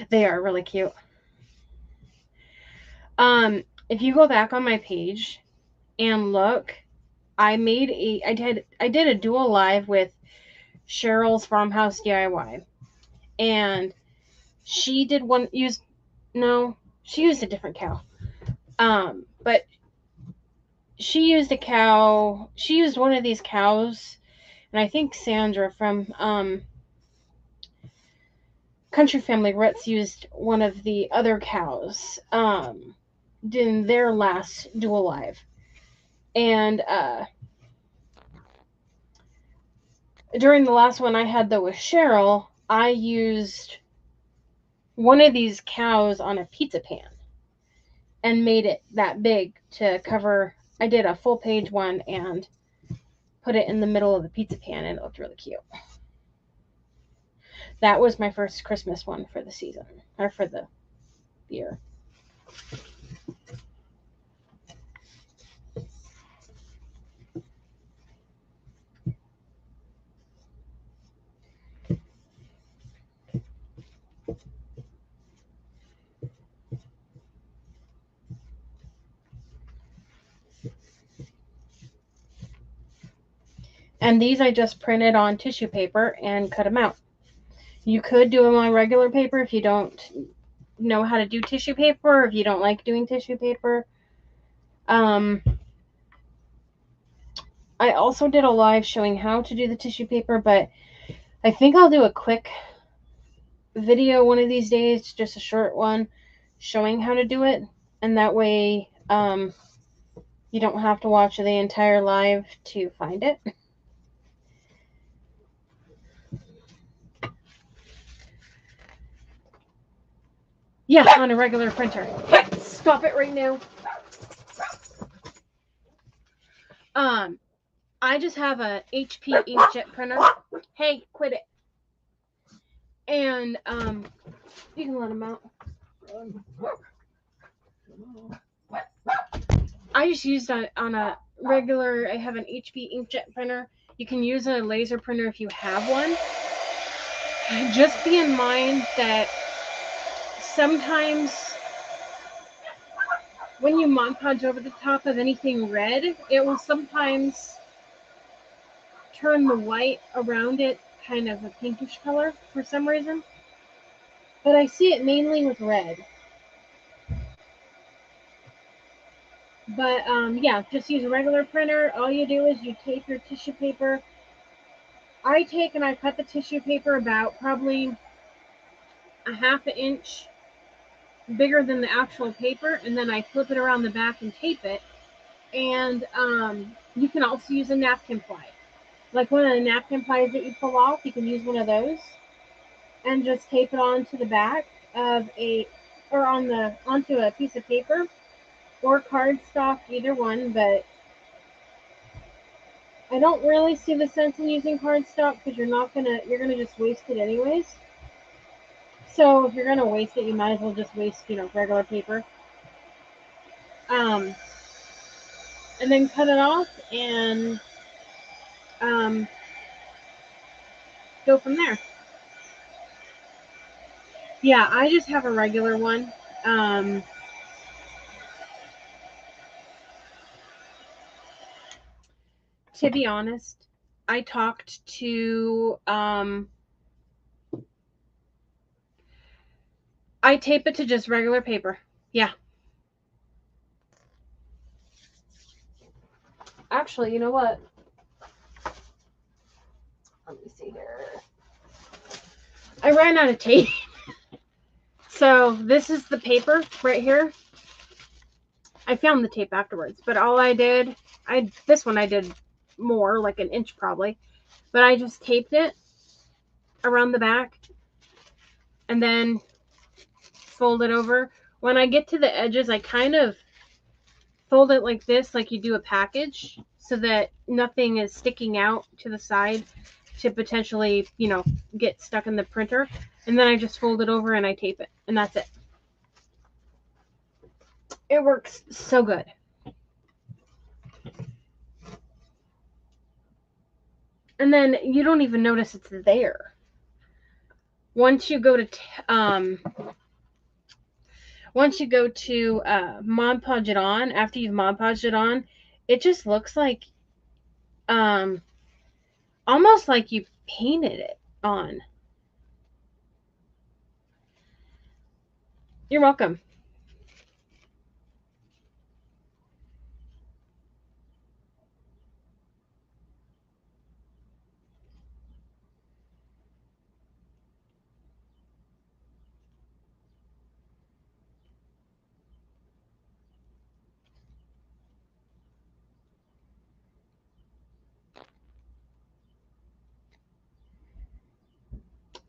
They are really cute. If you go back on my page and look, I did a dual live with Cheryl's Farmhouse DIY, and she did she used a different cow. But she used one of these cows, and I think Sandra from Country Family Ritz used one of the other cows in their last dual live. And during the last one I had though with Cheryl, I used one of these cows on a pizza pan and made it that big to cover. I did a full page one and put it in the middle of the pizza pan, and it looked really cute. That was my first Christmas one for the season, or for the year. And these I just printed on tissue paper and cut them out. You could do them on regular paper if you don't know how to do tissue paper, or if you don't like doing tissue paper. I also did a live showing how to do the tissue paper, but I think I'll do a quick video one of these days, just a short one, showing how to do it. And that way, you don't have to watch the entire live to find it. Yeah, on a regular printer. Stop it right now. I just have a HP inkjet printer. Hey, quit it. And you can let him out. I just used it on a regular. I have an HP inkjet printer. You can use a laser printer if you have one. Just be in mind that sometimes when you Mod Podge over the top of anything red, it will sometimes turn the white around it kind of a pinkish color for some reason. But I see it mainly with red. But yeah, just use a regular printer. All you do is you tape your tissue paper. I cut the tissue paper about probably a half an inch bigger than the actual paper, and then I flip it around the back and tape it. And you can also use a napkin ply. Like one of the napkin plies that you pull off, you can use one of those and just tape it onto the back of onto a piece of paper or cardstock, either one. But I don't really see the sense in using cardstock because you're gonna just waste it anyways. So if you're gonna waste it, you might as well just waste, regular paper. And then cut it off and go from there. Yeah, I just have a regular one. To be honest, I talked to I tape it to just regular paper. Yeah. Actually, you know what? Let me see here. I ran out of tape. So this is the paper right here. I found the tape afterwards, but all I did, this one I did more, like an inch probably, but I just taped it around the back and then fold it over. When I get to the edges, I kind of fold it like this, like you do a package, so that nothing is sticking out to the side to potentially, get stuck in the printer. And then I just fold it over and I tape it, and that's it. It works so good. And then you don't even notice it's there. once you go to Mod Podge it on, after you've Mod Podged it on, it just looks like almost like you painted it on. You're welcome.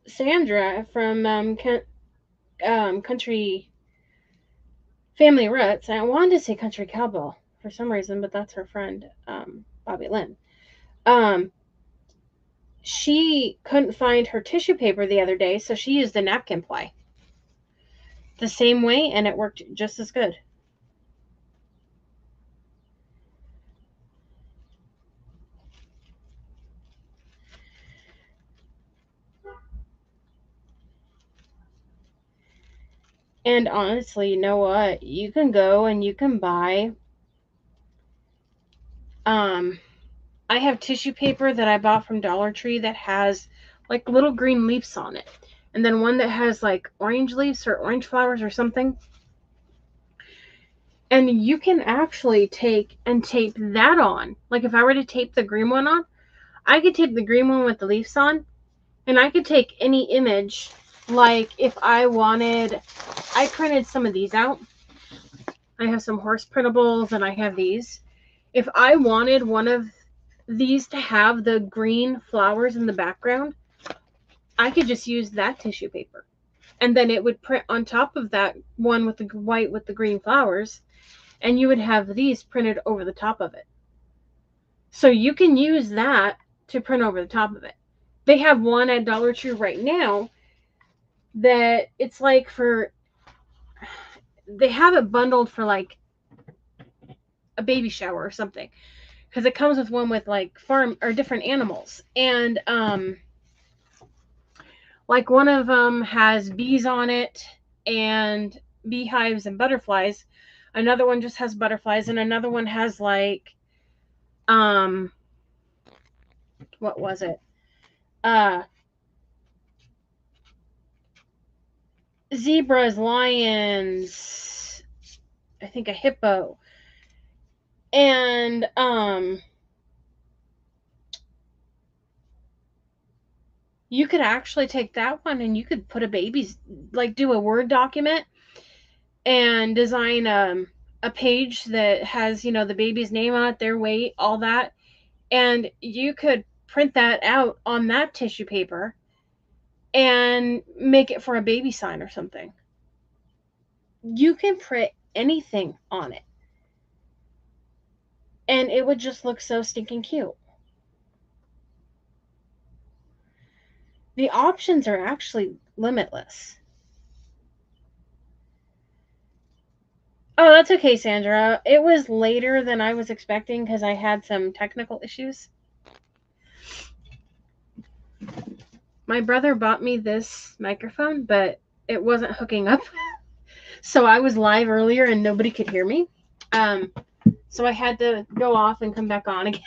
Sandra from Country Family Roots. I wanted to say Country Cowbell for some reason, but that's her friend, Bobby Lynn. She couldn't find her tissue paper the other day, so she used a napkin ply. The same way, and it worked just as good. And honestly, you know what? You can go and you can buy I have tissue paper that I bought from Dollar Tree that has like little green leaves on it. And then one that has like orange leaves or orange flowers or something. And you can actually take and tape that on. Like if I were to tape the green one on, I could tape the green one with the leaves on. And I could take any image. Like if I wanted, I printed some of these out. I have some horse printables and I have these. If I wanted one of these to have the green flowers in the background, I could just use that tissue paper. And then it would print on top of that one with the white with the green flowers. And you would have these printed over the top of it. So you can use that to print over the top of it. They have one at Dollar Tree right now that it's like they have it bundled for like a baby shower or something. Because it comes with one with like farm or different animals. And like one of them has bees on it and beehives and butterflies. Another one just has butterflies, and another one has like what was it? Zebras, lions, I think a hippo. And you could actually take that one and you could put a baby's, like do a Word document and design a page that has, you know, the baby's name on it, their weight, all that. And you could print that out on that tissue paper and make it for a baby sign or something. You can print anything on it. And it would just look so stinking cute. The options are actually limitless. Oh, that's okay, Sandra. It was later than I was expecting because I had some technical issues. My brother bought me this microphone, but it wasn't hooking up. So I was live earlier and nobody could hear me. So I had to go off and come back on again.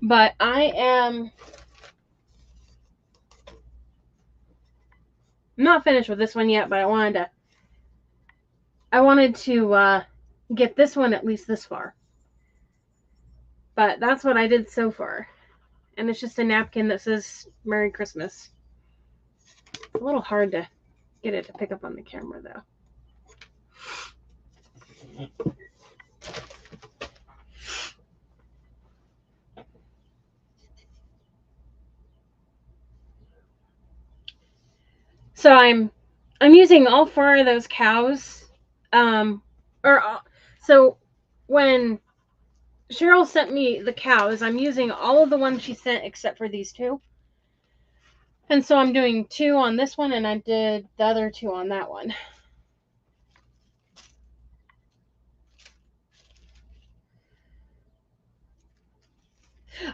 But I am not finished with this one yet, but I wanted to get this one at least this far. But that's what I did so far. And it's just a napkin that says Merry Christmas. It's a little hard to get it to pick up on the camera, though. So I'm using all 4 of those cows. So when Cheryl sent me the cows, I'm using all of the ones she sent except for these 2. And so I'm doing 2 on this one, and I did the other 2 on that one.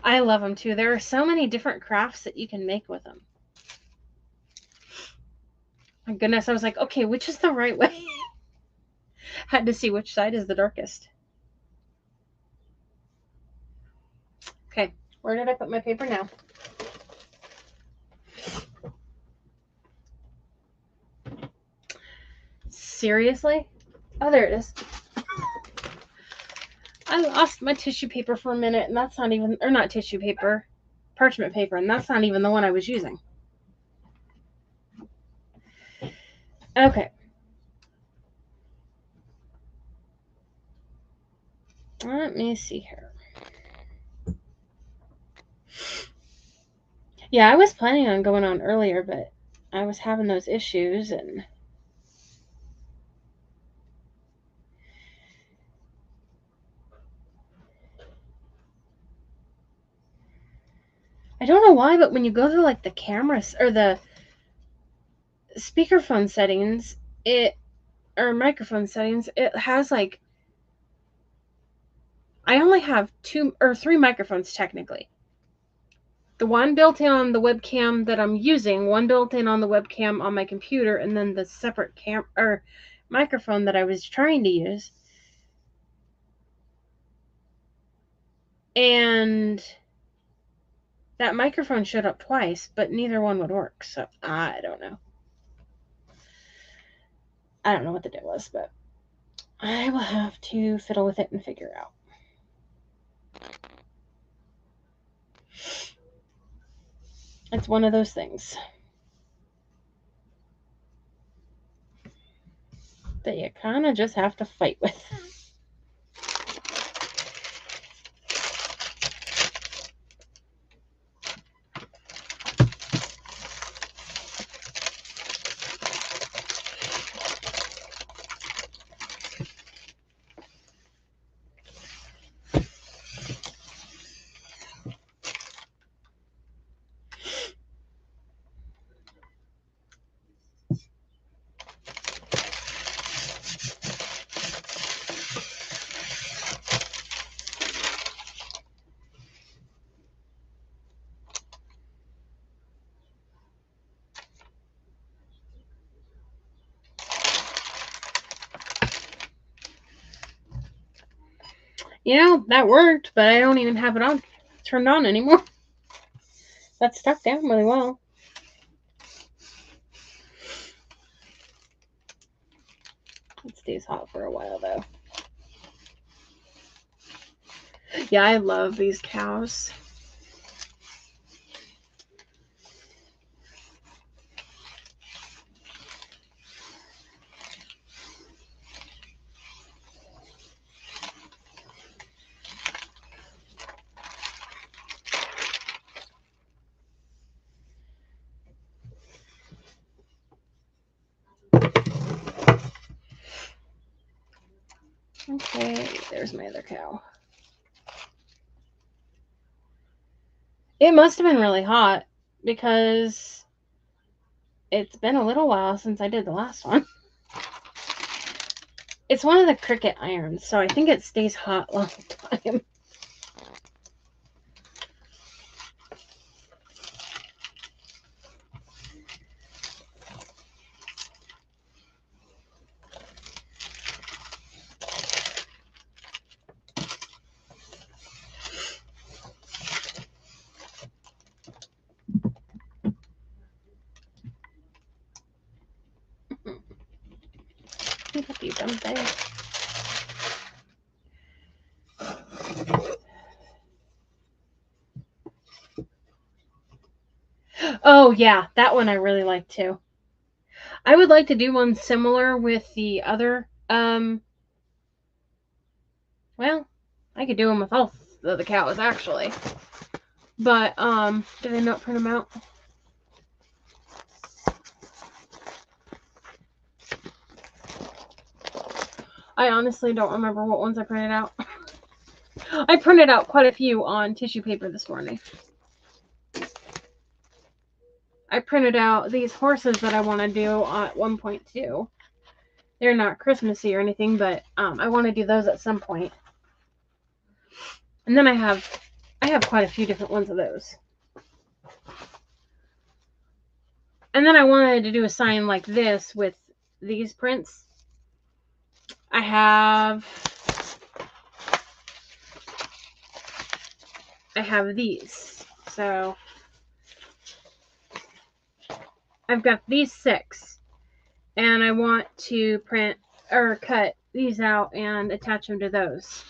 I love them too. There are so many different crafts that you can make with them. My goodness, I was like, okay, which is the right way? Had to see which side is the darkest. Okay, where did I put my paper now? Seriously? Oh, there it is. I lost my tissue paper for a minute, and that's not even, or not tissue paper, parchment paper, and that's not even the one I was using. Okay. Let me see here. Yeah, I was planning on going on earlier, but I was having those issues, and I don't know why, but when you go to like the cameras or the speakerphone settings, or microphone settings, it has like, I only have 2 or 3 microphones technically. The one built in on the webcam that I'm using, one built in on the webcam on my computer, and then the separate microphone that I was trying to use. And that microphone showed up twice, but neither one would work. So I don't know. I don't know what the deal was, but I will have to fiddle with it and figure it out. It's one of those things that you kind of just have to fight with. You know, that worked, but I don't even have it on turned on anymore. That's stuck down really well. It stays hot for a while though. Yeah, I love these cows. Okay, there's my other cow. It must have been really hot because it's been a little while since I did the last one. It's one of the Cricut irons, so I think it stays hot a long time. Pick up, you dumb thing. Oh yeah, that one I really like too. I would like to do one similar with the other. Well, I could do them with all of the cows actually. But did I not print them out? I honestly don't remember what ones I printed out. I printed out quite a few on tissue paper this morning. I printed out these horses that I want to do at 1.2. They're not Christmassy or anything, but I want to do those at some point. And then I I have quite a few different ones of those. And then I wanted to do a sign like this with these prints. I have these. So I've got these 6. And I want to print or cut these out and attach them to those.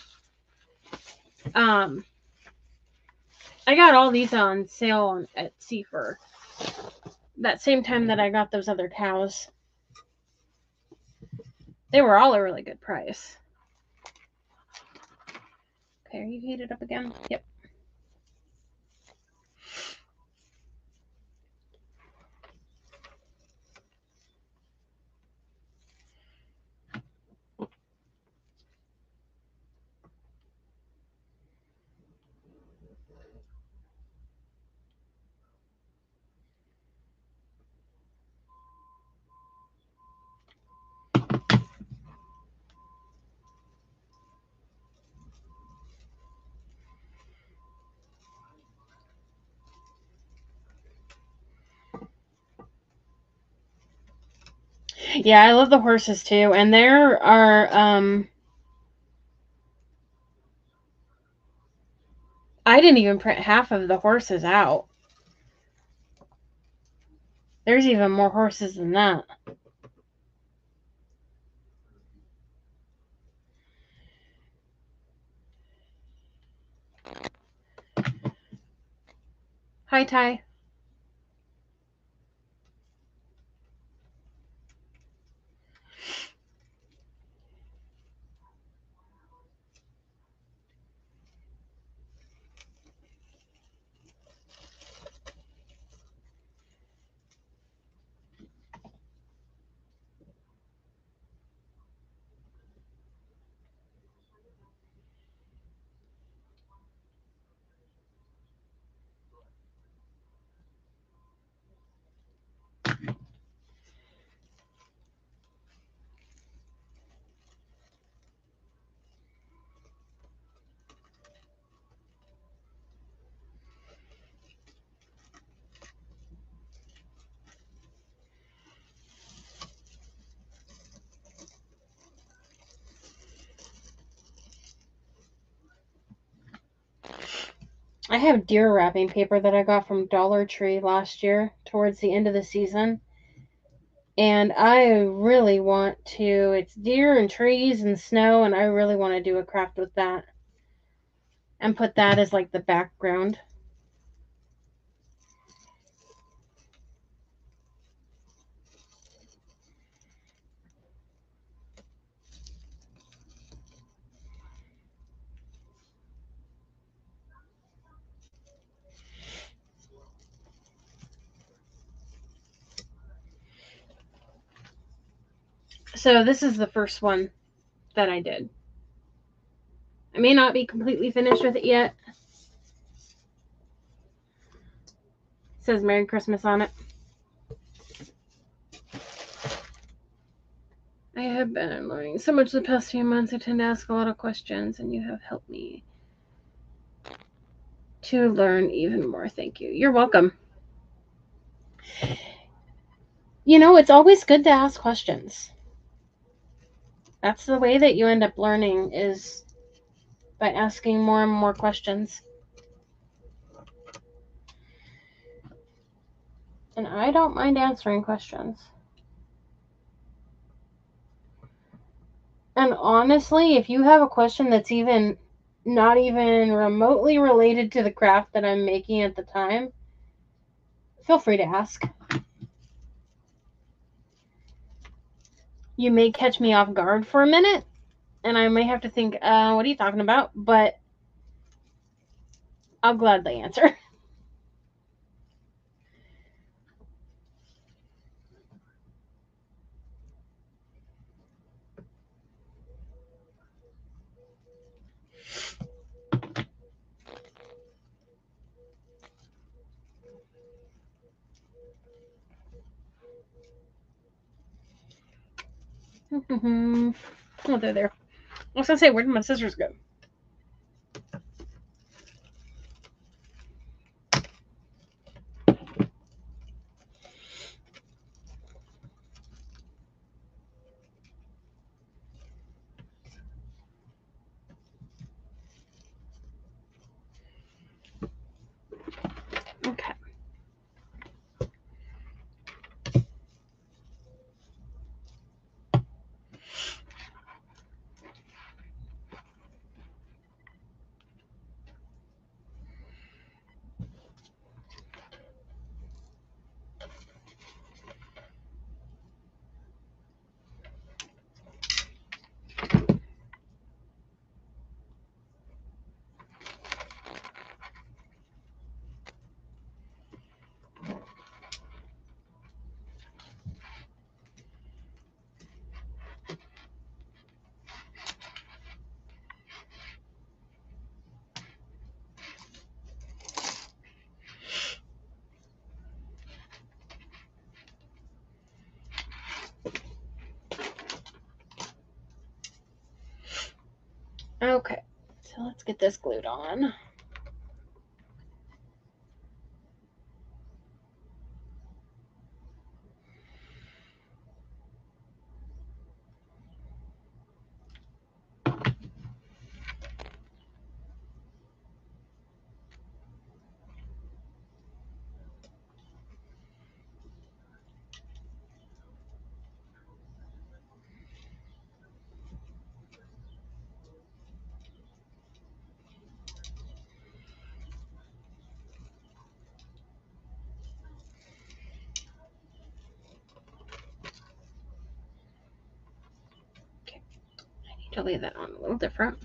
I got all these on sale at Seafur. That same time that I got those other cows. They were all a really good price. Okay, are you heated up again? Yep. Yeah, I love the horses too. And there are, I didn't even print half of the horses out. There's even more horses than that. Hi, Ty. I have deer wrapping paper that I got from Dollar Tree last year towards the end of the season. And I really want to, it's deer and trees and snow, and I really want to do a craft with that. And put that as like the background. So this is the first one that I did. I may not be completely finished with it yet. It says Merry Christmas on it. I have been learning so much the past few months. I tend to ask a lot of questions, and you have helped me to learn even more. Thank you. You're welcome. You know, it's always good to ask questions. That's the way that you end up learning, is by asking more and more questions. And I don't mind answering questions. And honestly, if you have a question that's even not even remotely related to the craft that I'm making at the time, feel free to ask. You may catch me off guard for a minute, and I may have to think, what are you talking about? But I'll gladly answer. Oh, they're there. I was gonna say, where did my scissors go? Okay, so let's get this glued on. Okay, I need to lay that on a little different.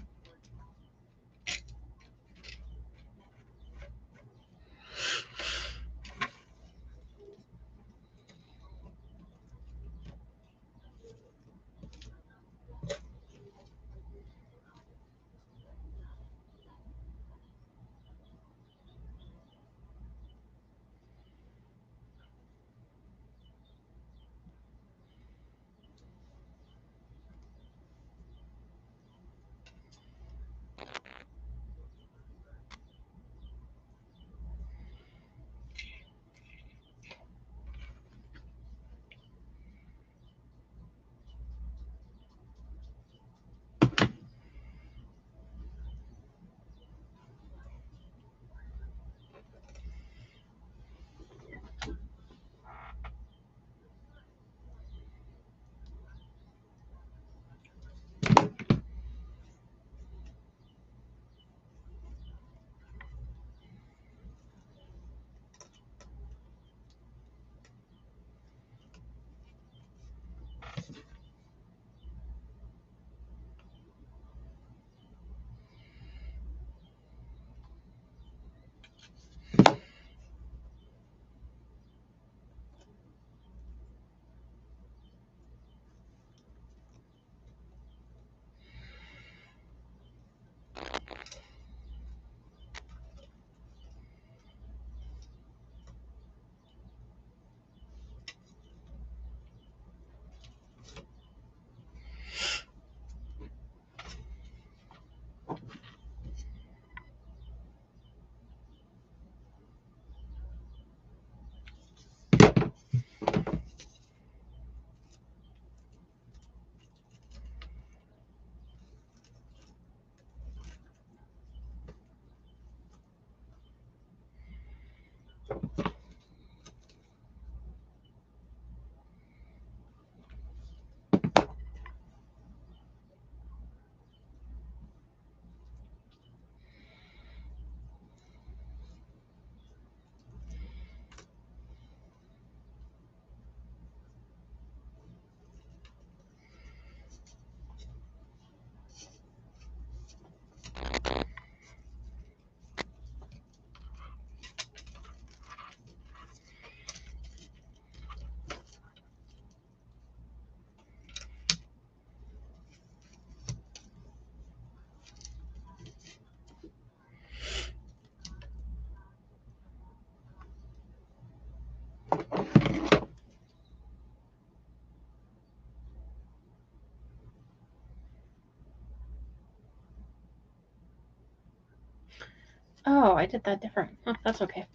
Oh, I did that different. Huh, that's okay.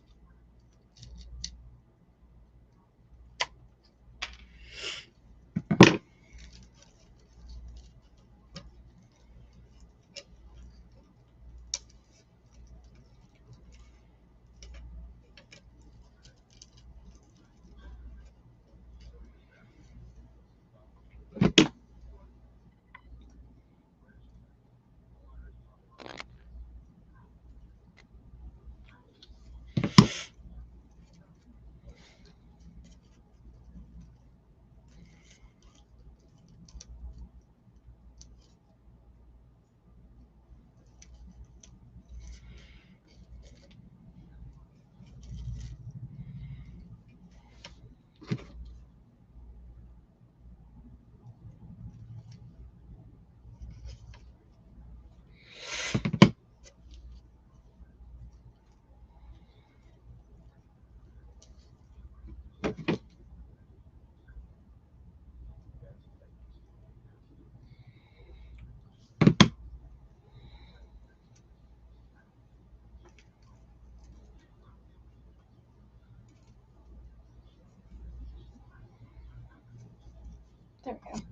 There we go.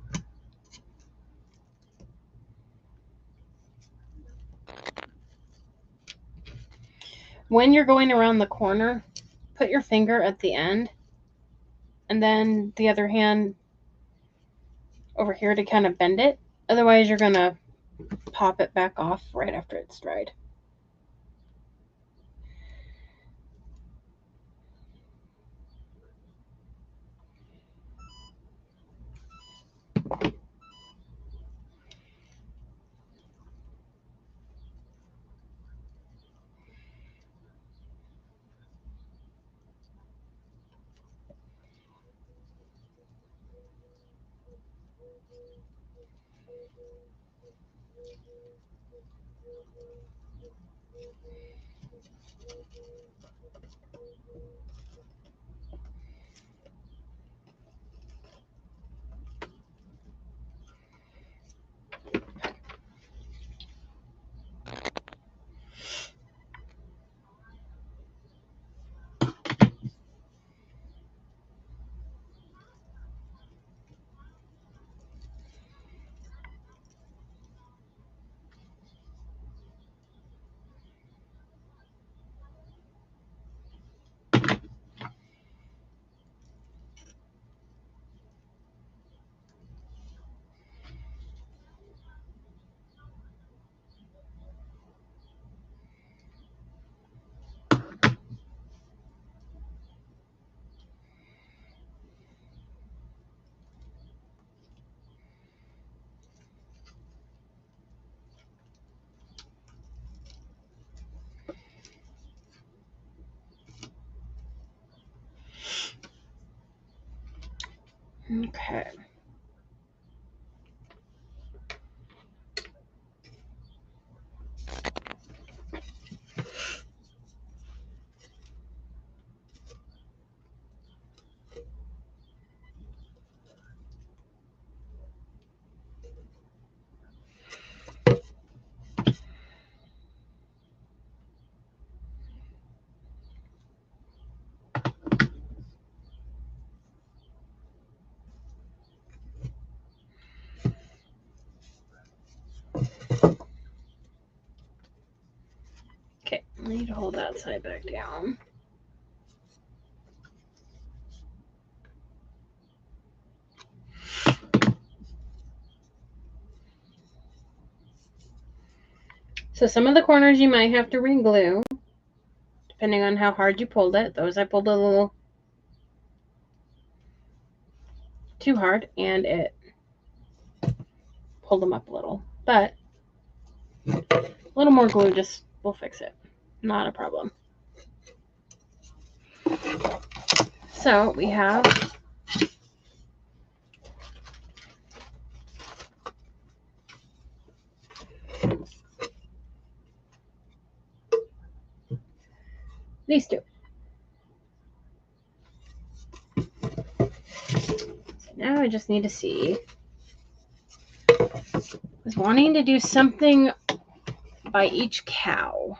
When you're going around the corner, put your finger at the end and then the other hand over here to kind of bend it. Otherwise, you're going to pop it back off right after it's dried. Okay. Okay, I need to hold that side back down. So some of the corners you might have to re-glue, depending on how hard you pulled it. Those I pulled a little too hard, and it pulled them up a little. But a little more glue just will fix it. Not a problem. So we have these two. So now I just need to see. I was wanting to do something by each cow.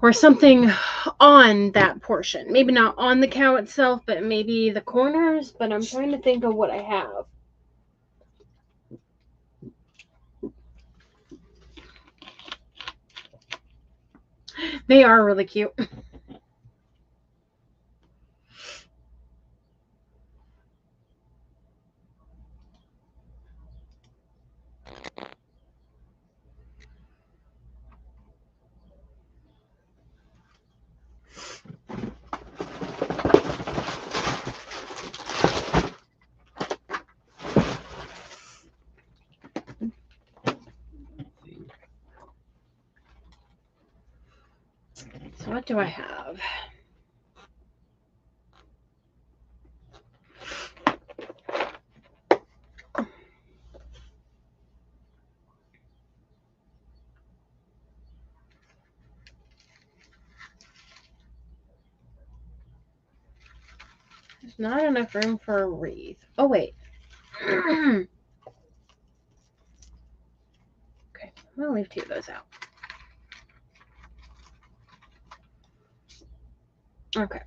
Or something on that portion. Maybe not on the cow itself, but maybe the corners. But I'm trying to think of what I have. They are really cute. So what do I have? There's not enough room for a wreath. Oh, wait. Okay, I'm going to leave two of those out. Okay.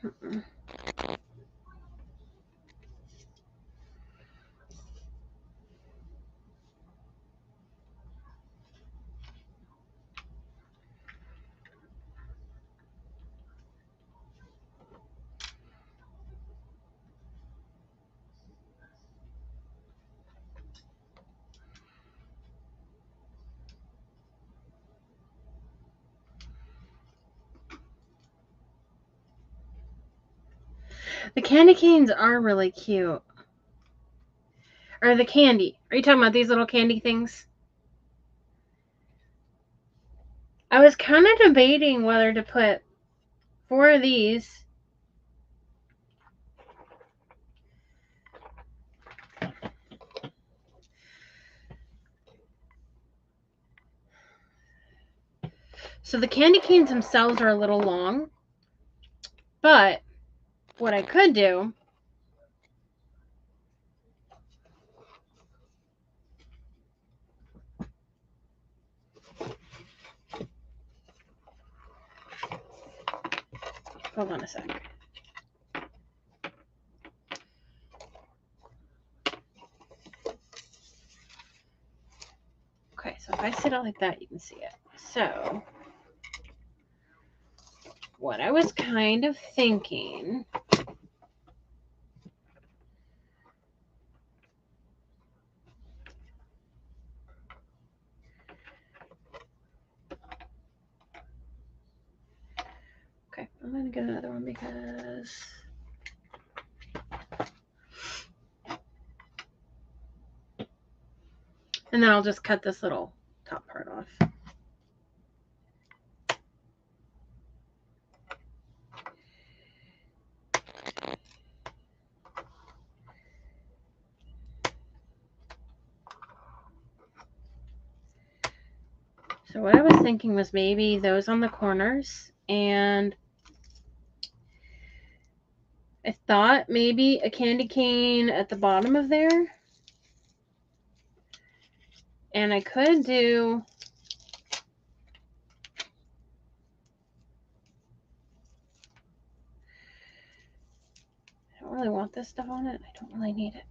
Mm-mm. The candy canes are really cute. Or the candy. Are you talking about these little candy things? I was kind of debating whether to put 4 of these. So the candy canes themselves are a little long. But what I could do hold on a second. Okay, so if I sit it like that, you can see it. So what I was kind of thinking okay, I'm gonna get another one because and then I'll just cut this little top part off. So what I was thinking was maybe those on the corners, and I thought maybe a candy cane at the bottom of there. And I could do I don't really want this stuff on it. I don't really need it.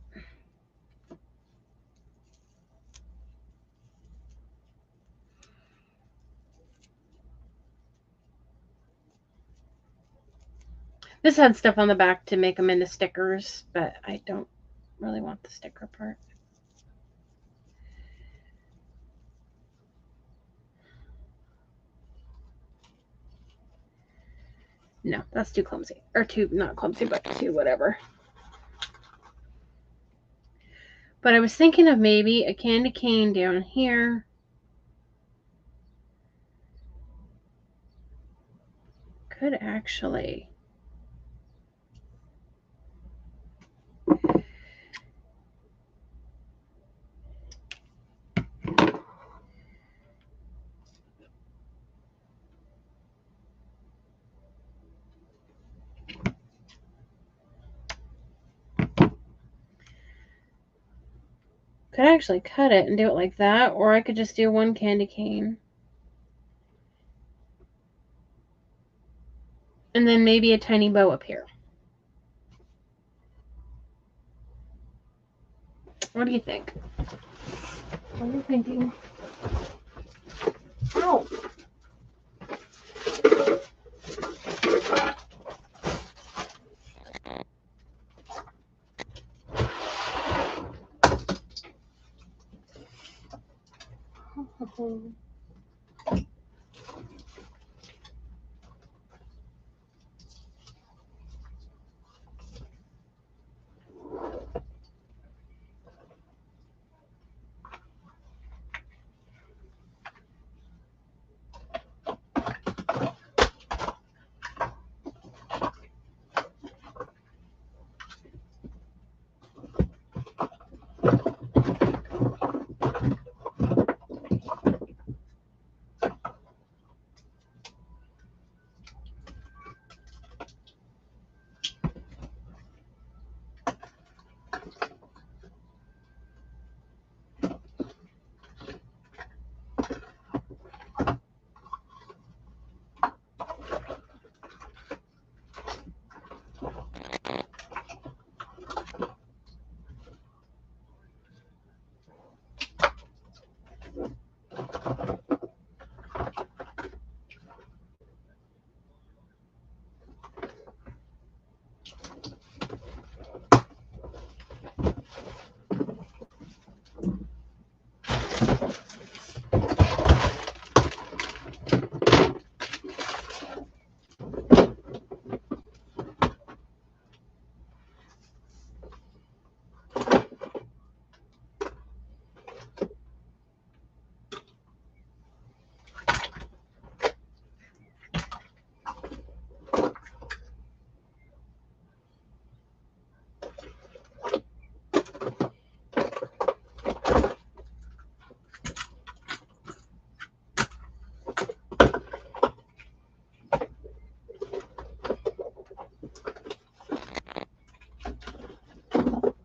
This had stuff on the back to make them into stickers, but I don't really want the sticker part. No, that's too clumsy. Or too, not clumsy, but too whatever. But I was thinking of maybe a candy cane down here. Could actually. Could actually cut it and do it like that, or I could just do one candy cane. And then maybe a tiny bow up here. What do you think? What are you thinking? Ow!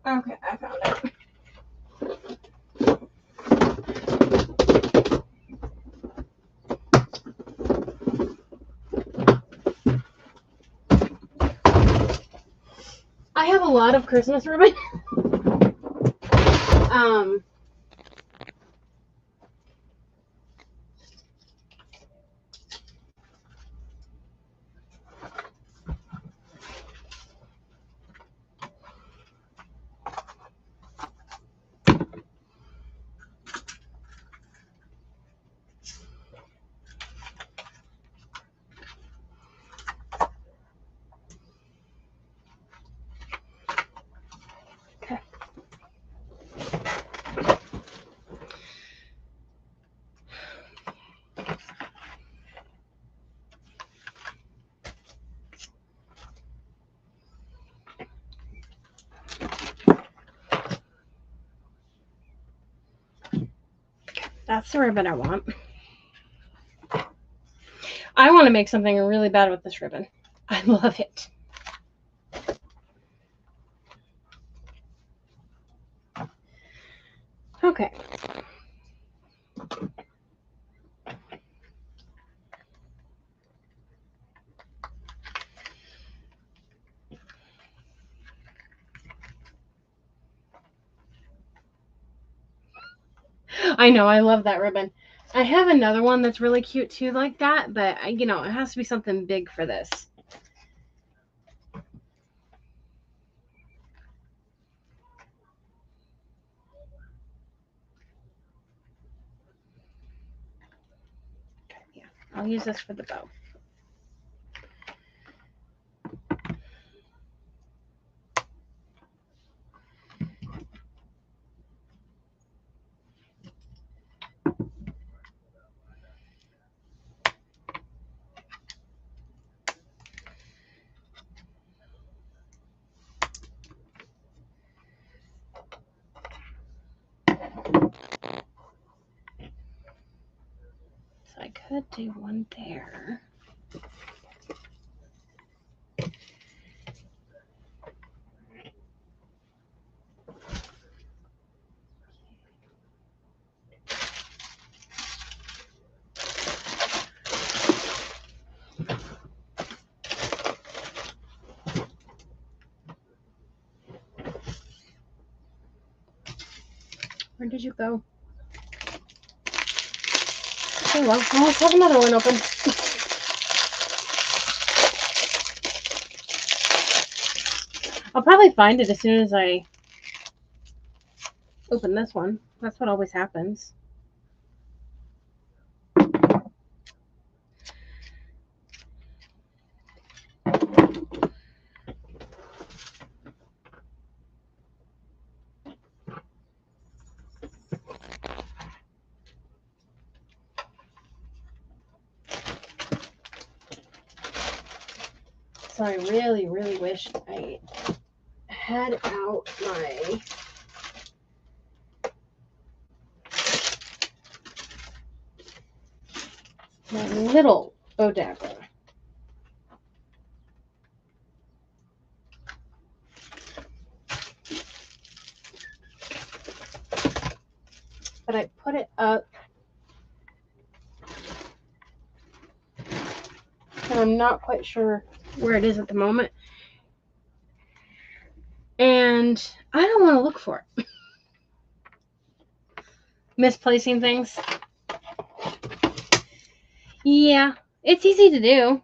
Okay, I found it. I have a lot of Christmas ribbon. Okay. That's the ribbon I want. I want to make something really bad with this ribbon. I love it. Okay. I know, I love that ribbon. I have another one that's really cute too like that, but it has to be something big for this. Okay, yeah, I'll use this for the bow. So I could do one there. Where did you go? Okay, well, let's have another one open. I'll probably find it as soon as I open this one. That's what always happens. So I really, really wish I had out my little bow dagger. But I put it up, and I'm not quite sure where it is at the moment. And I don't want to look for it. Misplacing things. Yeah, it's easy to do.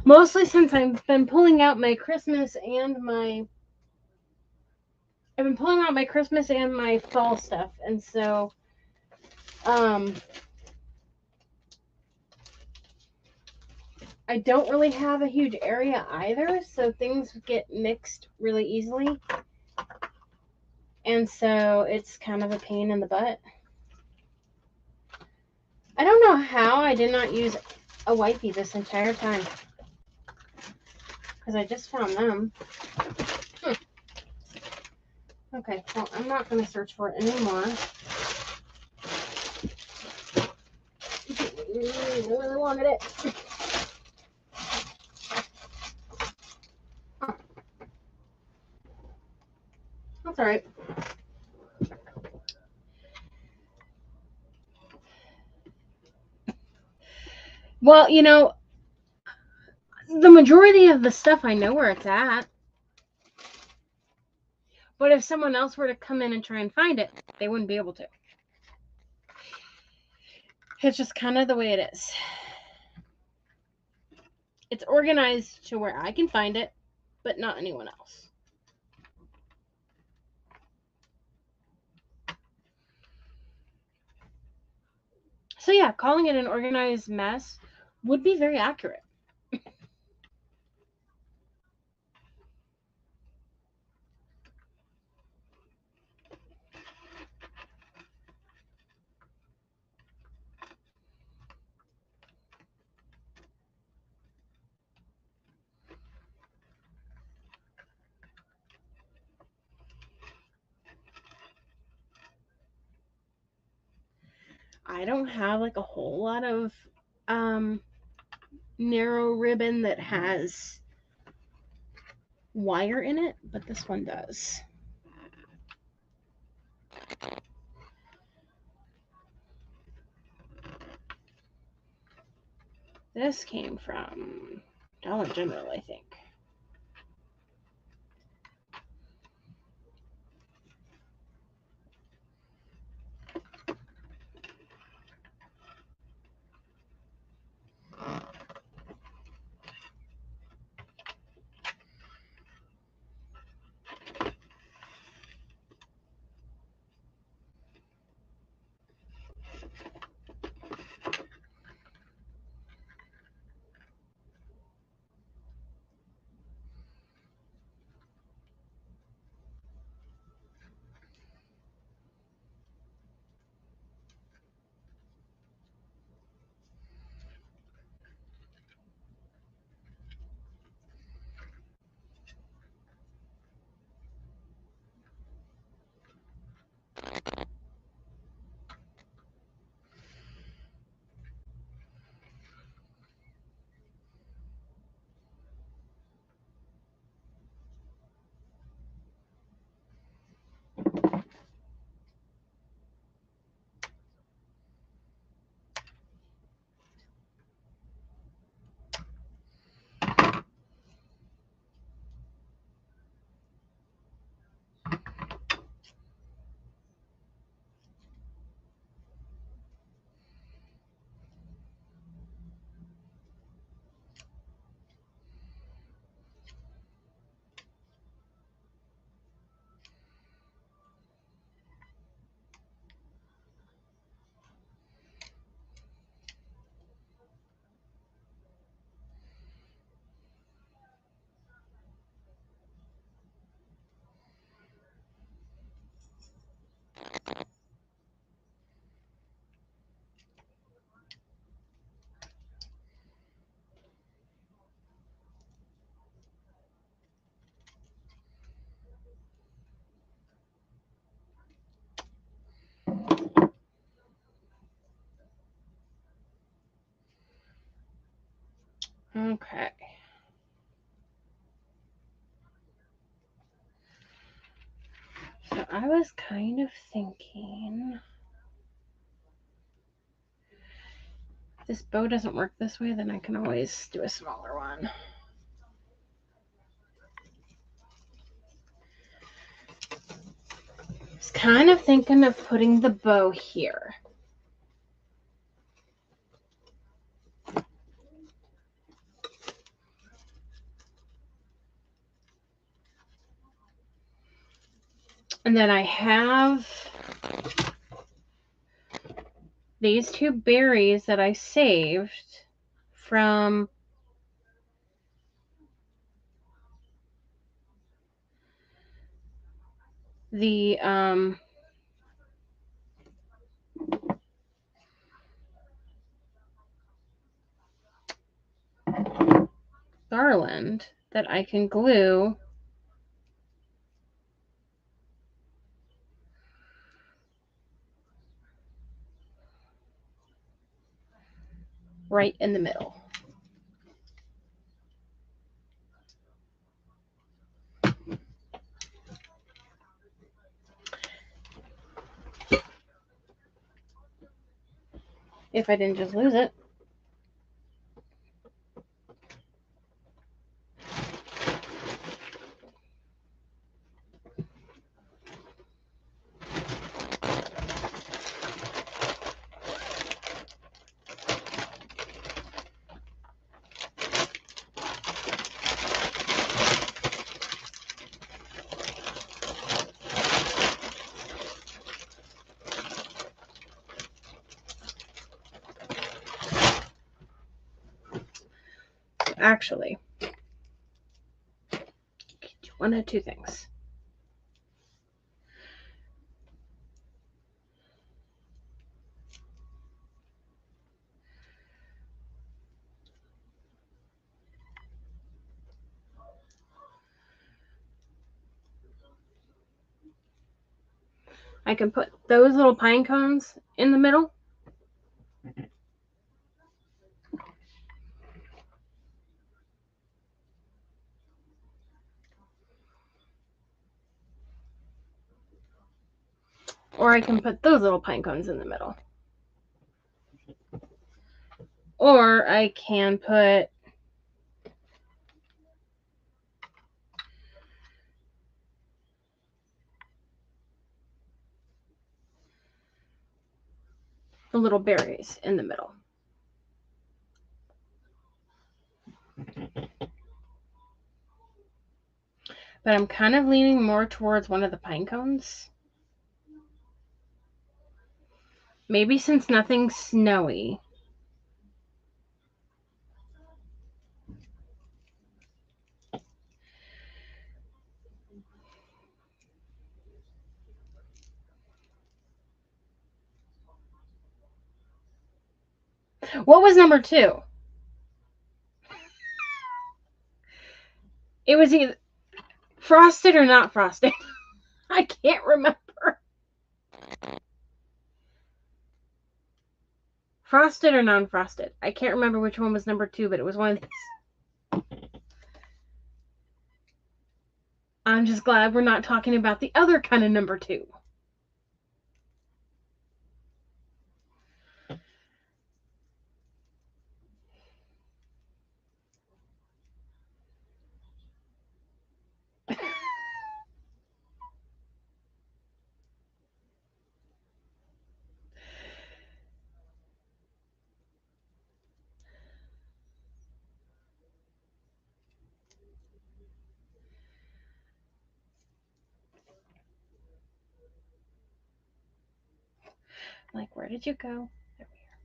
Mostly since I've been pulling out my Christmas and my fall stuff, and so I don't really have a huge area either, so things get mixed really easily. And so it's kind of a pain in the butt. I don't know how I did not use a wipey this entire time. Because I just found them. Okay, well, I'm not going to search for it anymore. I really wanted it. all right. Well, you know, the majority of the stuff I know where it's at. But if someone else were to come in and try and find it, they wouldn't be able to. It's just kind of the way it is. It's organized to where I can find it, but not anyone else. So yeah, calling it an organized mess would be very accurate. I don't have like a whole lot of narrow ribbon that has wire in it, but this one does. This came from Dollar General, I think. Okay. So I was kind of thinking, if this bow doesn't work this way, then I can always do a smaller one. I was kind of thinking of putting the bow here. And then I have these two berries that I saved from the garland that I can glue right in the middle. if I didn't just lose it. Actually, one of two things. I can put those little pine cones in the middle. Or I can put those little pine cones in the middle. Or I can put the little berries in the middle. But I'm kind of leaning more towards one of the pine cones. Maybe since nothing's snowy. What was number 2? It was either frosted or not frosted. I can't remember. Frosted or non-frosted. I can't remember which one was number 2, but it was one of these. I'm just glad we're not talking about the other kind of number 2. Like, where did you go? There we are.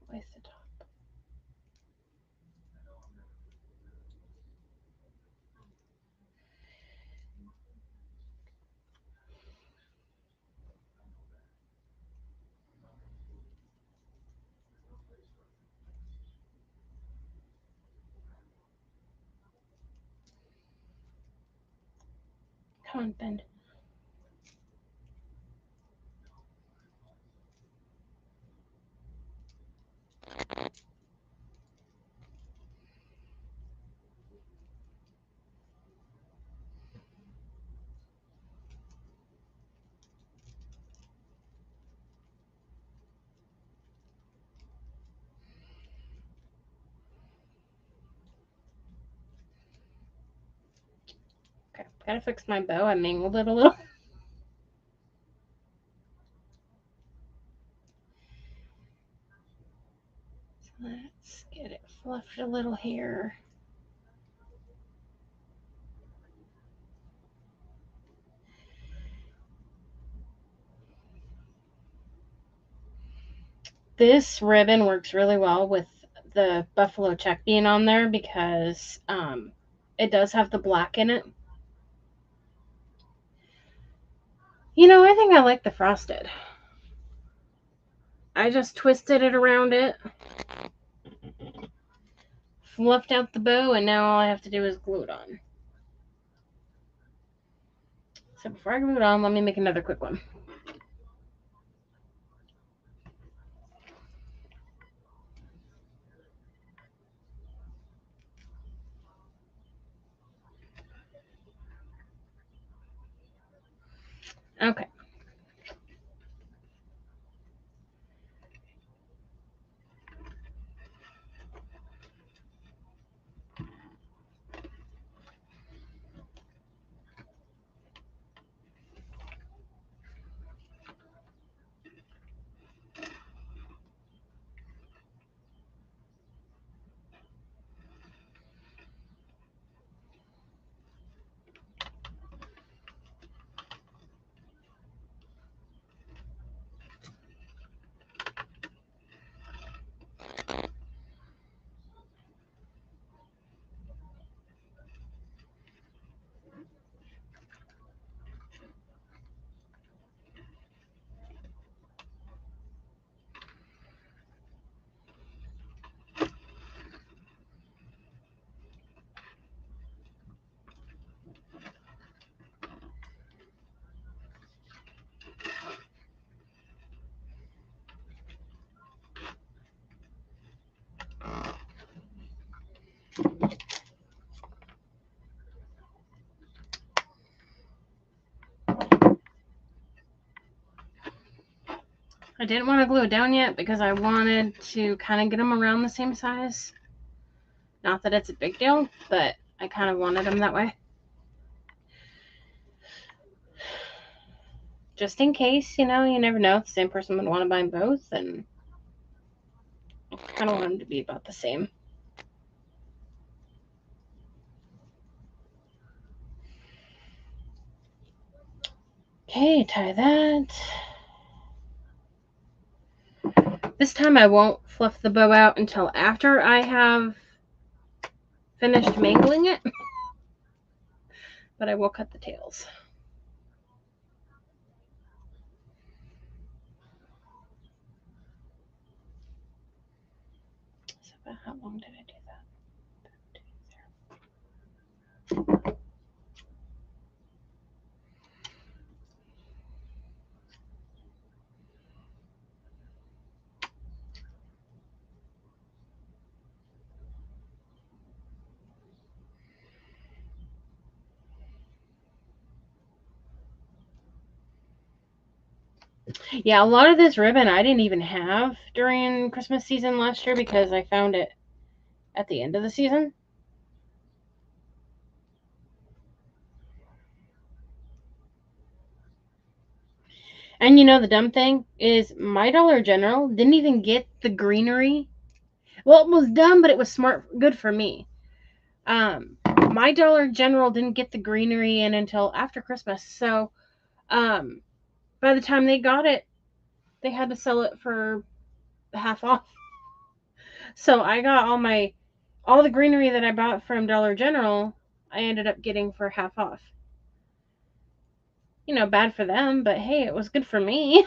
Where's the top? Come on, bend. Okay, gotta fix my bow. I mangled it a little. So let's get it fluffed a little here. This ribbon works really well with the buffalo check bean on there because it does have the black in it. You know, I think I like the frosted. I just twisted it around it, fluffed out the bow, and now all I have to do is glue it on. So before I glue it on, let me make another quick one. Okay. I didn't want to glue it down yet because I wanted to kind of get them around the same size. Not that it's a big deal, but I kind of wanted them that way. Just in case, you know, you never know if the same person would want to buy them both, and I kind of want them to be about the same. Okay, tie that. This time I won't fluff the bow out until after I have finished mangling it, but I will cut the tails. So about how long did I do that? Yeah, a lot of this ribbon I didn't even have during Christmas season last year because I found it at the end of the season. And you know the dumb thing is my Dollar General didn't even get the greenery. Well, it was dumb, but it was smart, good for me. My Dollar General didn't get the greenery in until after Christmas, so by the time they got it, they had to sell it for half off. So I got all the greenery that I bought from Dollar General, I ended up getting for half off. You know, bad for them, but hey, it was good for me.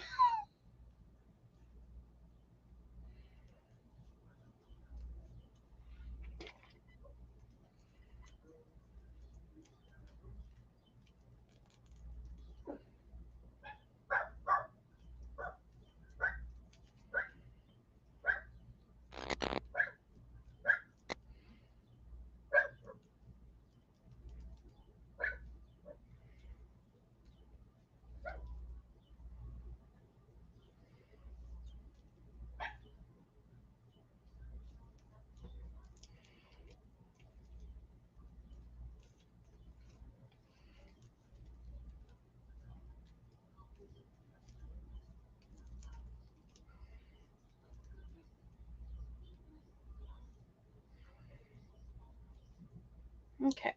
Okay.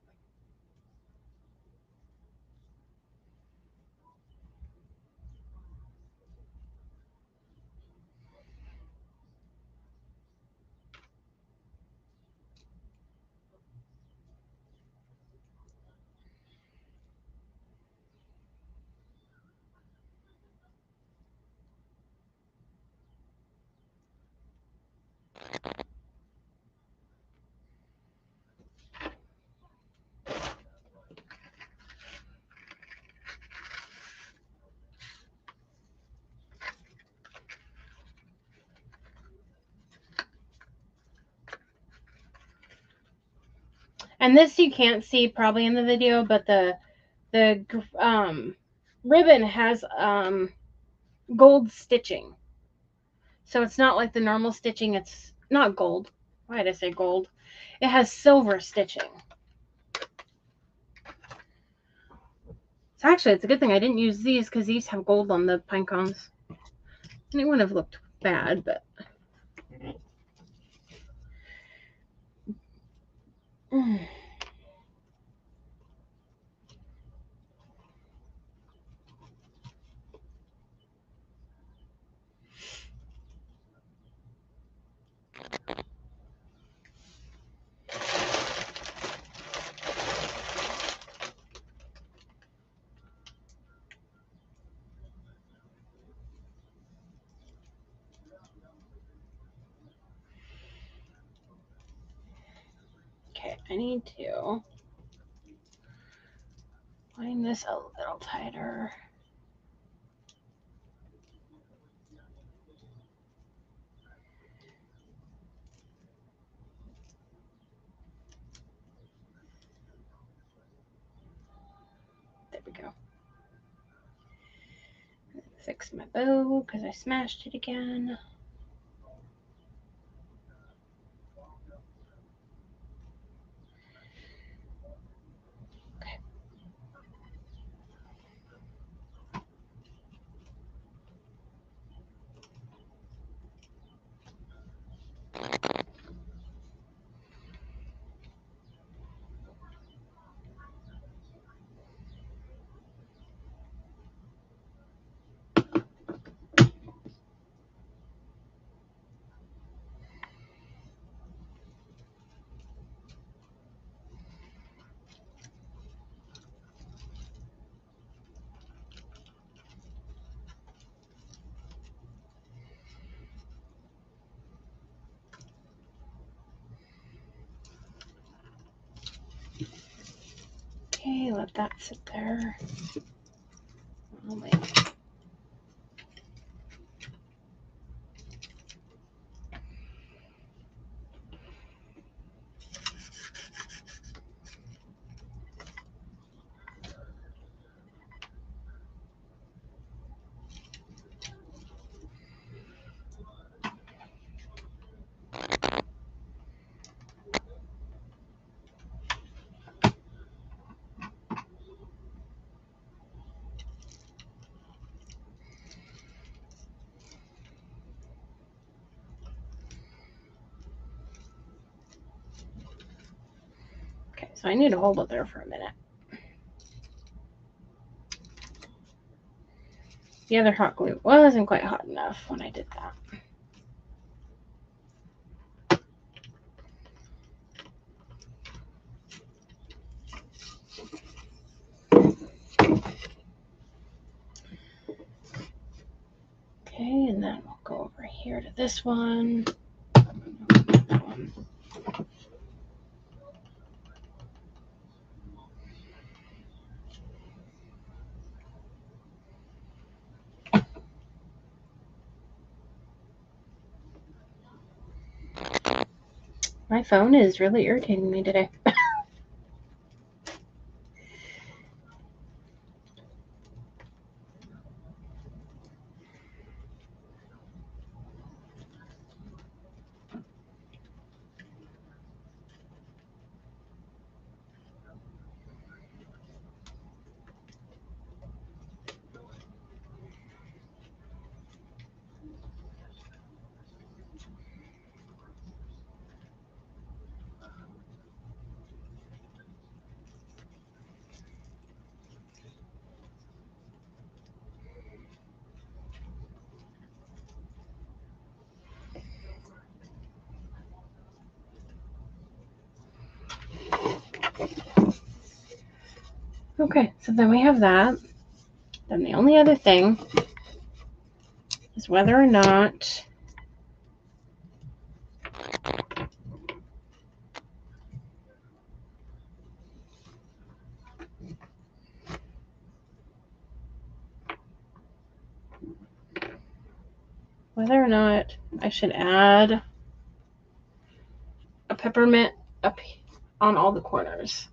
And this you can't see probably in the video, but the ribbon has gold stitching. So it's not like the normal stitching. It's not gold. Why did I say gold? It has silver stitching. So actually, it's a good thing I didn't use these because these have gold on the pine cones. And it wouldn't have looked bad, but... Okay, I need to line this a little tighter. There we go. Fix my bow because I smashed it again. Okay, let that sit there. Oh, wait. Okay, so I need to hold it there for a minute. The other hot glue wasn't quite hot enough when I did that. Okay, and then we'll go over here to this one. My phone is really irritating me today. Okay, so then we have that. Then the only other thing is whether or not I should add a peppermint up on all the corners.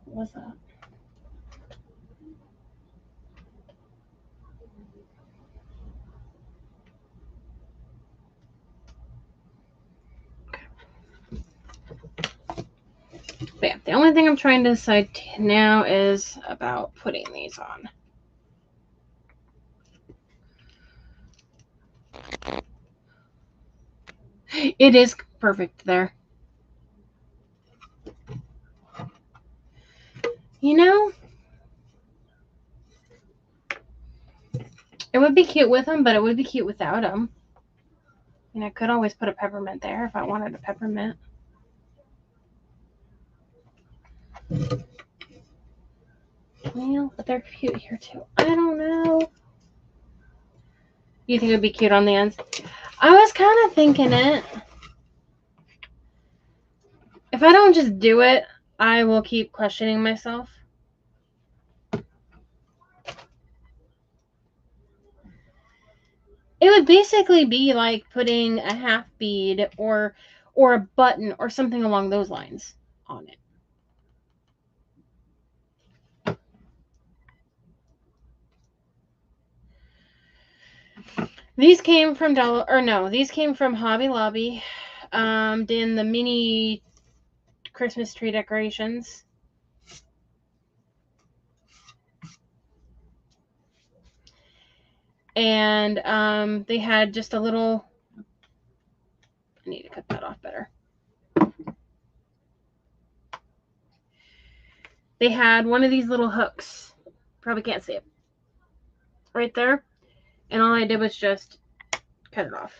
What's that? But yeah, the only thing I'm trying to decide now is about putting these on. It is perfect there. You know, it would be cute with them, but it would be cute without them. And I could always put a peppermint there if I wanted a peppermint. Well, but they're cute here too. I don't know. You think it would be cute on the ends? I was kind of thinking it. If I don't just do it, I will keep questioning myself. It would basically be like putting a half bead or a button or something along those lines on it. These came from these came from Hobby Lobby. In the mini Christmas tree decorations. And they had just a little. I need to cut that off better. They had one of these little hooks. Probably can't see it. Right there. And all I did was just cut it off.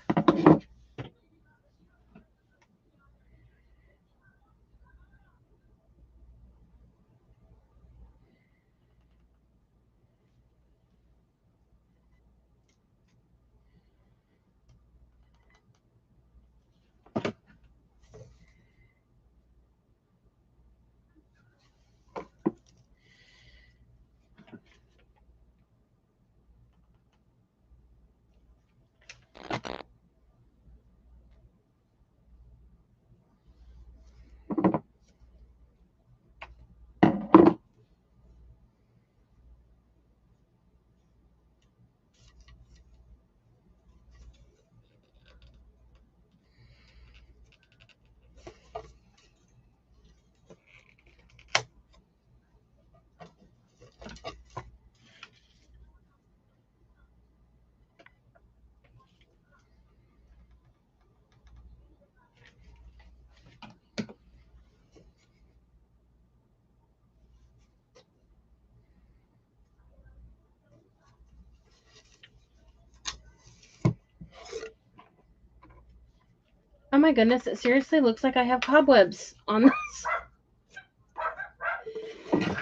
Oh my goodness, it seriously looks like I have cobwebs on this.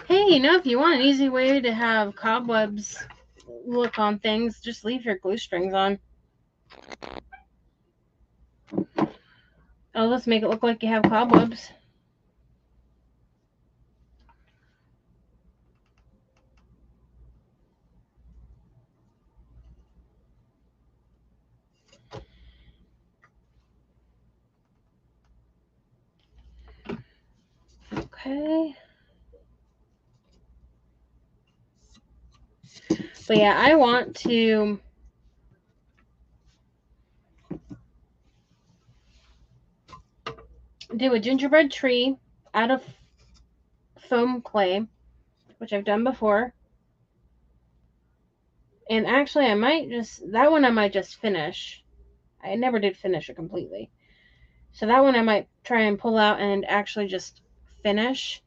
Hey, if you want an easy way to have cobwebs look on things, just leave your glue strings on. Oh, let's make it look like you have cobwebs. Okay. But yeah, I want to do a gingerbread tree out of foam clay, which I've done before. And actually, I might just finish. I never did finish it completely. So that one I might try and pull out and actually just finish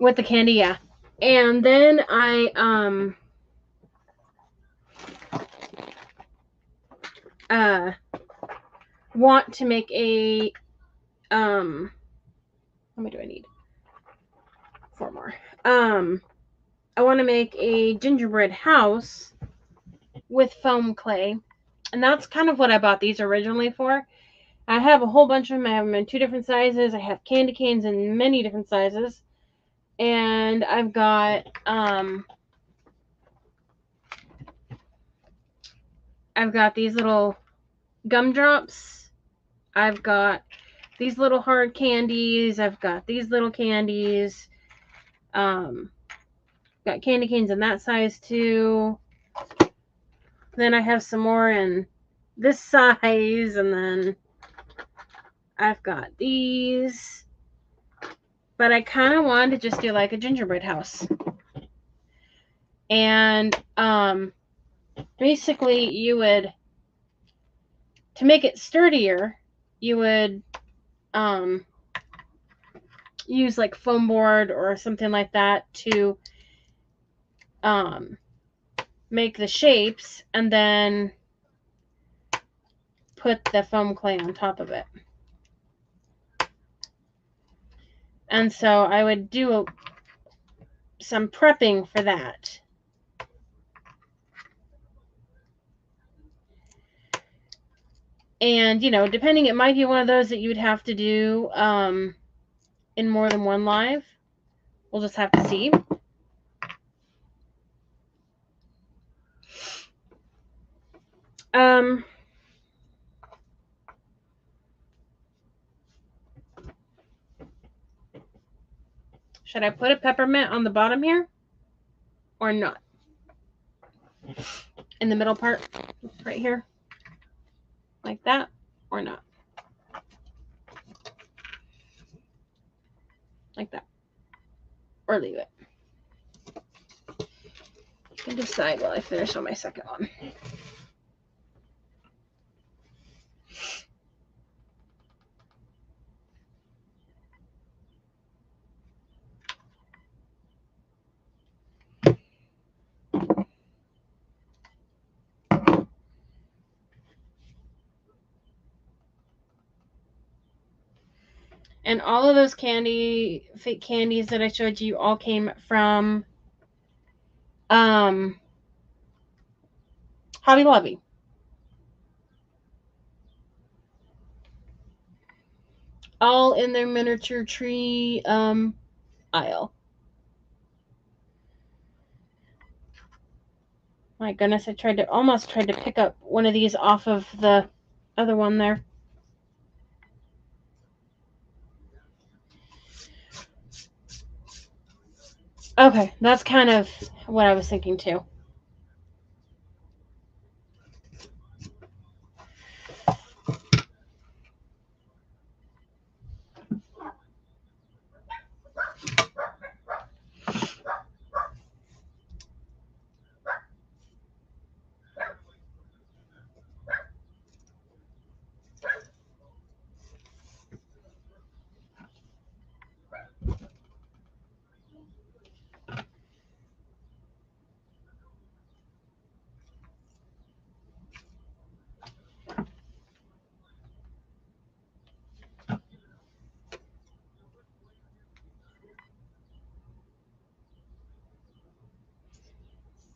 with the candy, yeah. And then I want to make a how many do I need? 4 more. I want to make a gingerbread house with foam clay, And that's kind of what I bought these originally for. I have a whole bunch of them. I have them in 2 different sizes. I have candy canes in many different sizes. And I've got these little gumdrops. I've got these little hard candies. I've got these little candies. Got candy canes in that size too. Then I have some more in this size, and then I've got these. But I kind of wanted to just do like a gingerbread house. And basically you would, to make it sturdier, you would use like foam board or something like that to make the shapes, and then put the foam clay on top of it. And so I would do some prepping for that. And, you know, depending, it might be one of those that you would have to do in more than one live. We'll just have to see. Should I put a peppermint on the bottom here or not? In the middle part, right here, like that, or not? Like that, or leave it. You can decide while I finish on my second one. And all of those fake candies that I showed you all came from Hobby Lobby. All in their miniature tree aisle. My goodness, I almost tried to pick up one of these off of the other one there. Okay, that's kind of what I was thinking too.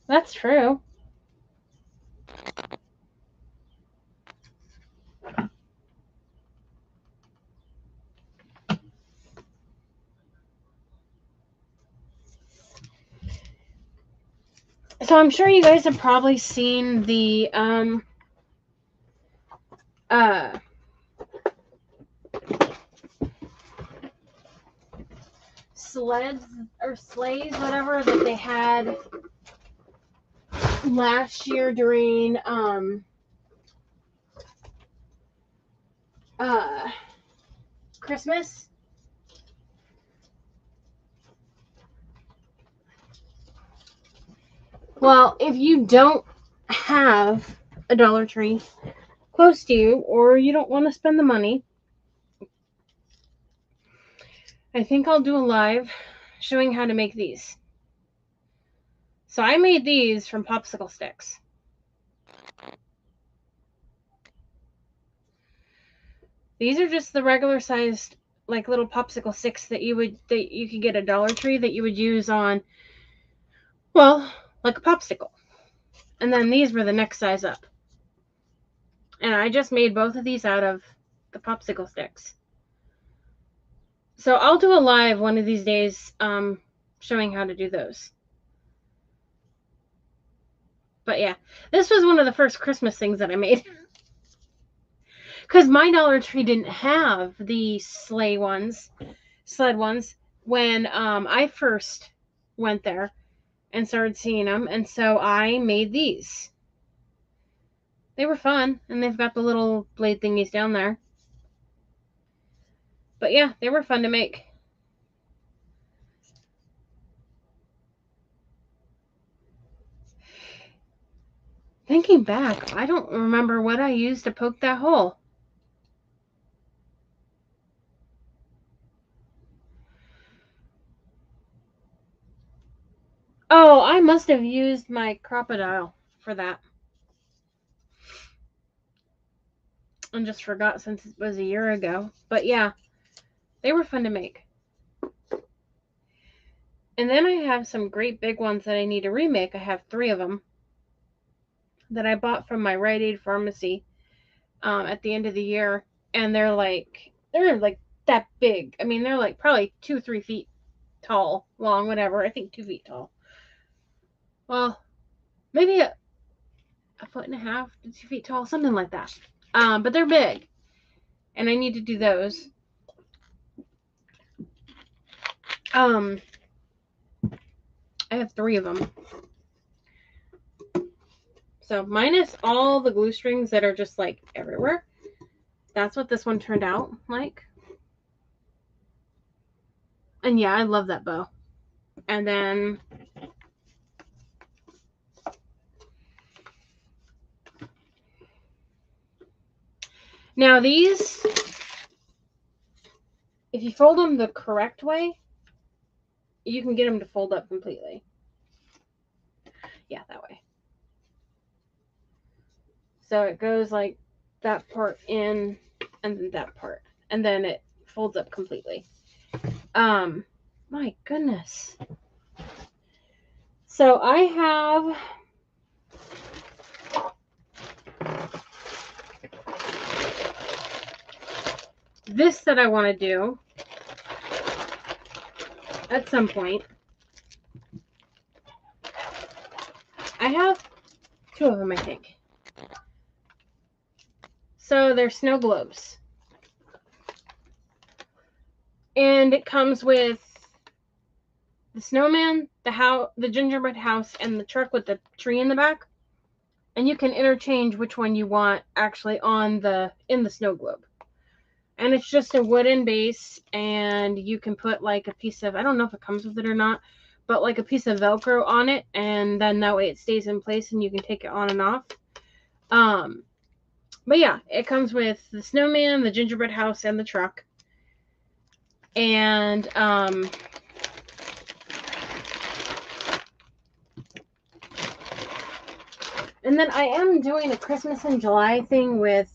That's true. So I'm sure you guys have probably seen the sleds or sleighs, whatever, that they had last year during Christmas. Well, if you don't have a Dollar Tree close to you, or you don't want to spend the money, I think I'll do a live showing how to make these. So I made these from popsicle sticks. These are just the regular sized, like, little popsicle sticks that you could get at Dollar Tree that you would use on, well, like a popsicle. And then these were the next size up. And I just made both of these out of the popsicle sticks. So I'll do a live one of these days showing how to do those. But yeah, this was one of the first Christmas things that I made. Because my Dollar Tree didn't have the sled ones when I first went there and started seeing them. And so I made these. They were fun, and they've got the little blade thingies down there. But yeah, they were fun to make. Thinking back, I don't remember what I used to poke that hole. Oh, I must have used my crocodile for that. And just forgot since it was a year ago. But yeah, they were fun to make. And then I have some great big ones that I need to remake. I have 3 of them that I bought from my Rite Aid pharmacy at the end of the year. And they're like that big. I mean, they're like probably 2-3 feet tall, long, whatever. I think 2 feet tall. Well, maybe a 1.5 to 2 feet tall, something like that. But they're big, and I need to do those. I have 3 of them. So minus all the glue strings that are just like everywhere. That's what this one turned out like. And yeah, I love that bow. And then now these, if you fold them the correct way, you can get them to fold up completely. Yeah, that way. So it goes like that part in and then that part. And then it folds up completely. My goodness. So I have this that I want to do at some point. I have 2 of them, I think. So they're snow globes. And it comes with the snowman, the gingerbread house, and the truck with the tree in the back. And you can interchange which one you want actually in the snow globe. And it's just a wooden base, and you can put like a piece of, I don't know if it comes with it or not, but like a piece of Velcro on it, and then that way it stays in place and you can take it on and off. But yeah, it comes with the snowman, the gingerbread house, and the truck. And then I am doing a Christmas in July thing with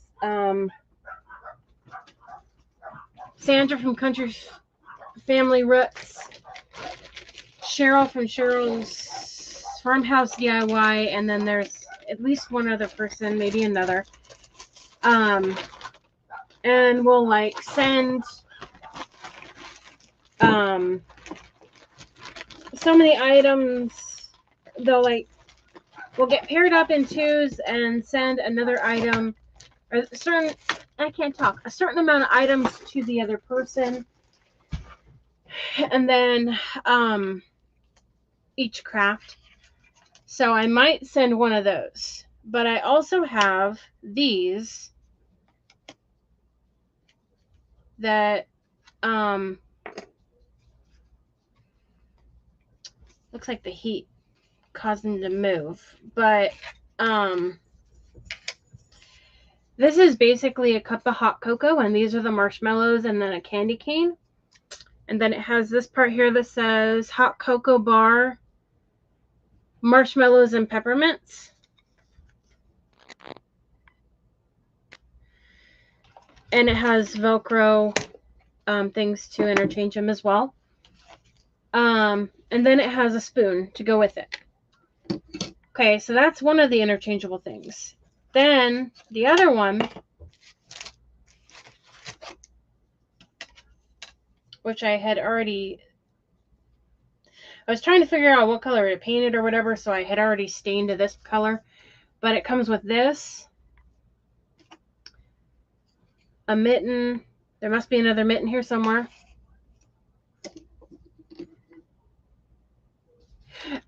Sandra from Country Family Roots, Cheryl from Cheryl's Farmhouse DIY, and then there's at least one other person, maybe another. And we'll like send so many items. We'll get paired up in 2s and send another item, or a certain amount of items to the other person. And then each craft. So I might send one of those. But I also have these that looks like the heat caused them to move. But this is basically a cup of hot cocoa, and these are the marshmallows and then a candy cane. And then it has this part here that says hot cocoa bar, marshmallows, and peppermints. And it has Velcro things to interchange them as well. And then it has a spoon to go with it. Okay, so that's one of the interchangeable things. then the other one, which I was trying to figure out what color it painted or whatever, so I had already stained to this color. But it comes with this, a mitten. There must be another mitten here somewhere.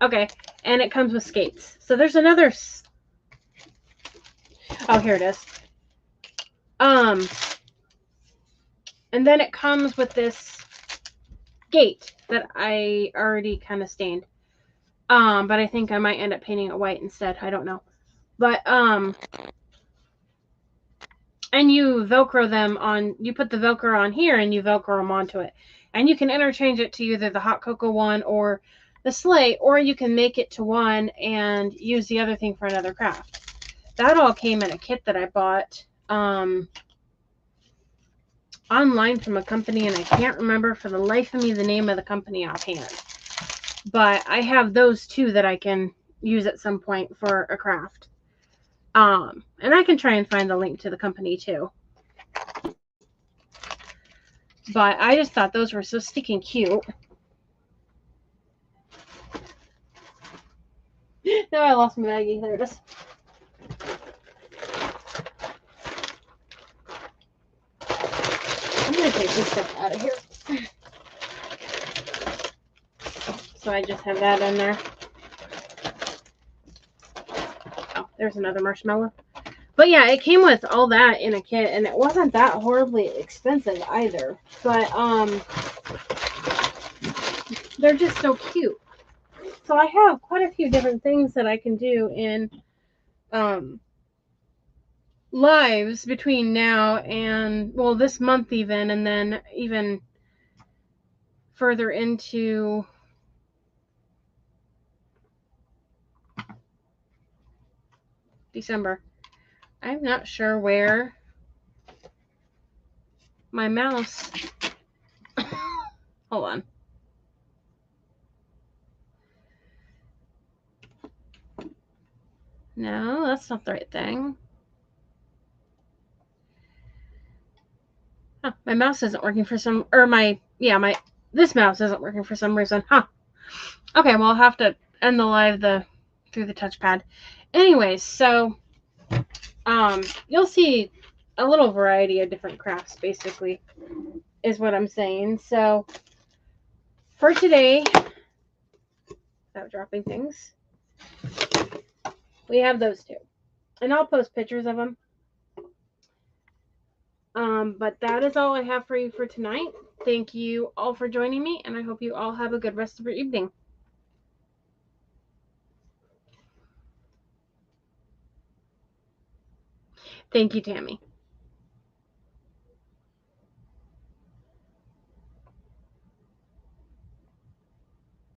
Okay, and it comes with skates. So there's another. Oh, here it is. And then it comes with this gate that I already kind of stained. But I think I might end up painting it white instead. I don't know. But and you Velcro them on. You put the Velcro on here, and you Velcro them onto it. And you can interchange it to either the hot cocoa one or the sleigh, or you can make it to one and use the other thing for another craft. That all came in a kit that I bought online from a company, and I can't remember for the life of me the name of the company offhand. But I have those two that I can use at some point for a craft. And I can try and find the link to the company too. But I just thought those were so stinking cute. Now I lost my baggie. There it is. I'm going to take this stuff out of here. So I just have that in there. Oh, there's another marshmallow. But yeah, it came with all that in a kit, and it wasn't that horribly expensive either. But they're just so cute. So I have quite a few different things that I can do in lives between now and, well, this month even, and then even further into December. I'm not sure where my mouse. Hold on. No, that's not the right thing. Huh, my mouse isn't working for some, or this mouse isn't working for some reason. Huh. Okay, well, I'll have to end the live through the touchpad. Anyways, so you'll see a little variety of different crafts, basically, is what I'm saying. So for today, without dropping things, we have those two. And I'll post pictures of them. But that is all I have for you for tonight. Thank you all for joining me, and I hope you all have a good rest of your evening. Thank you, Tammy.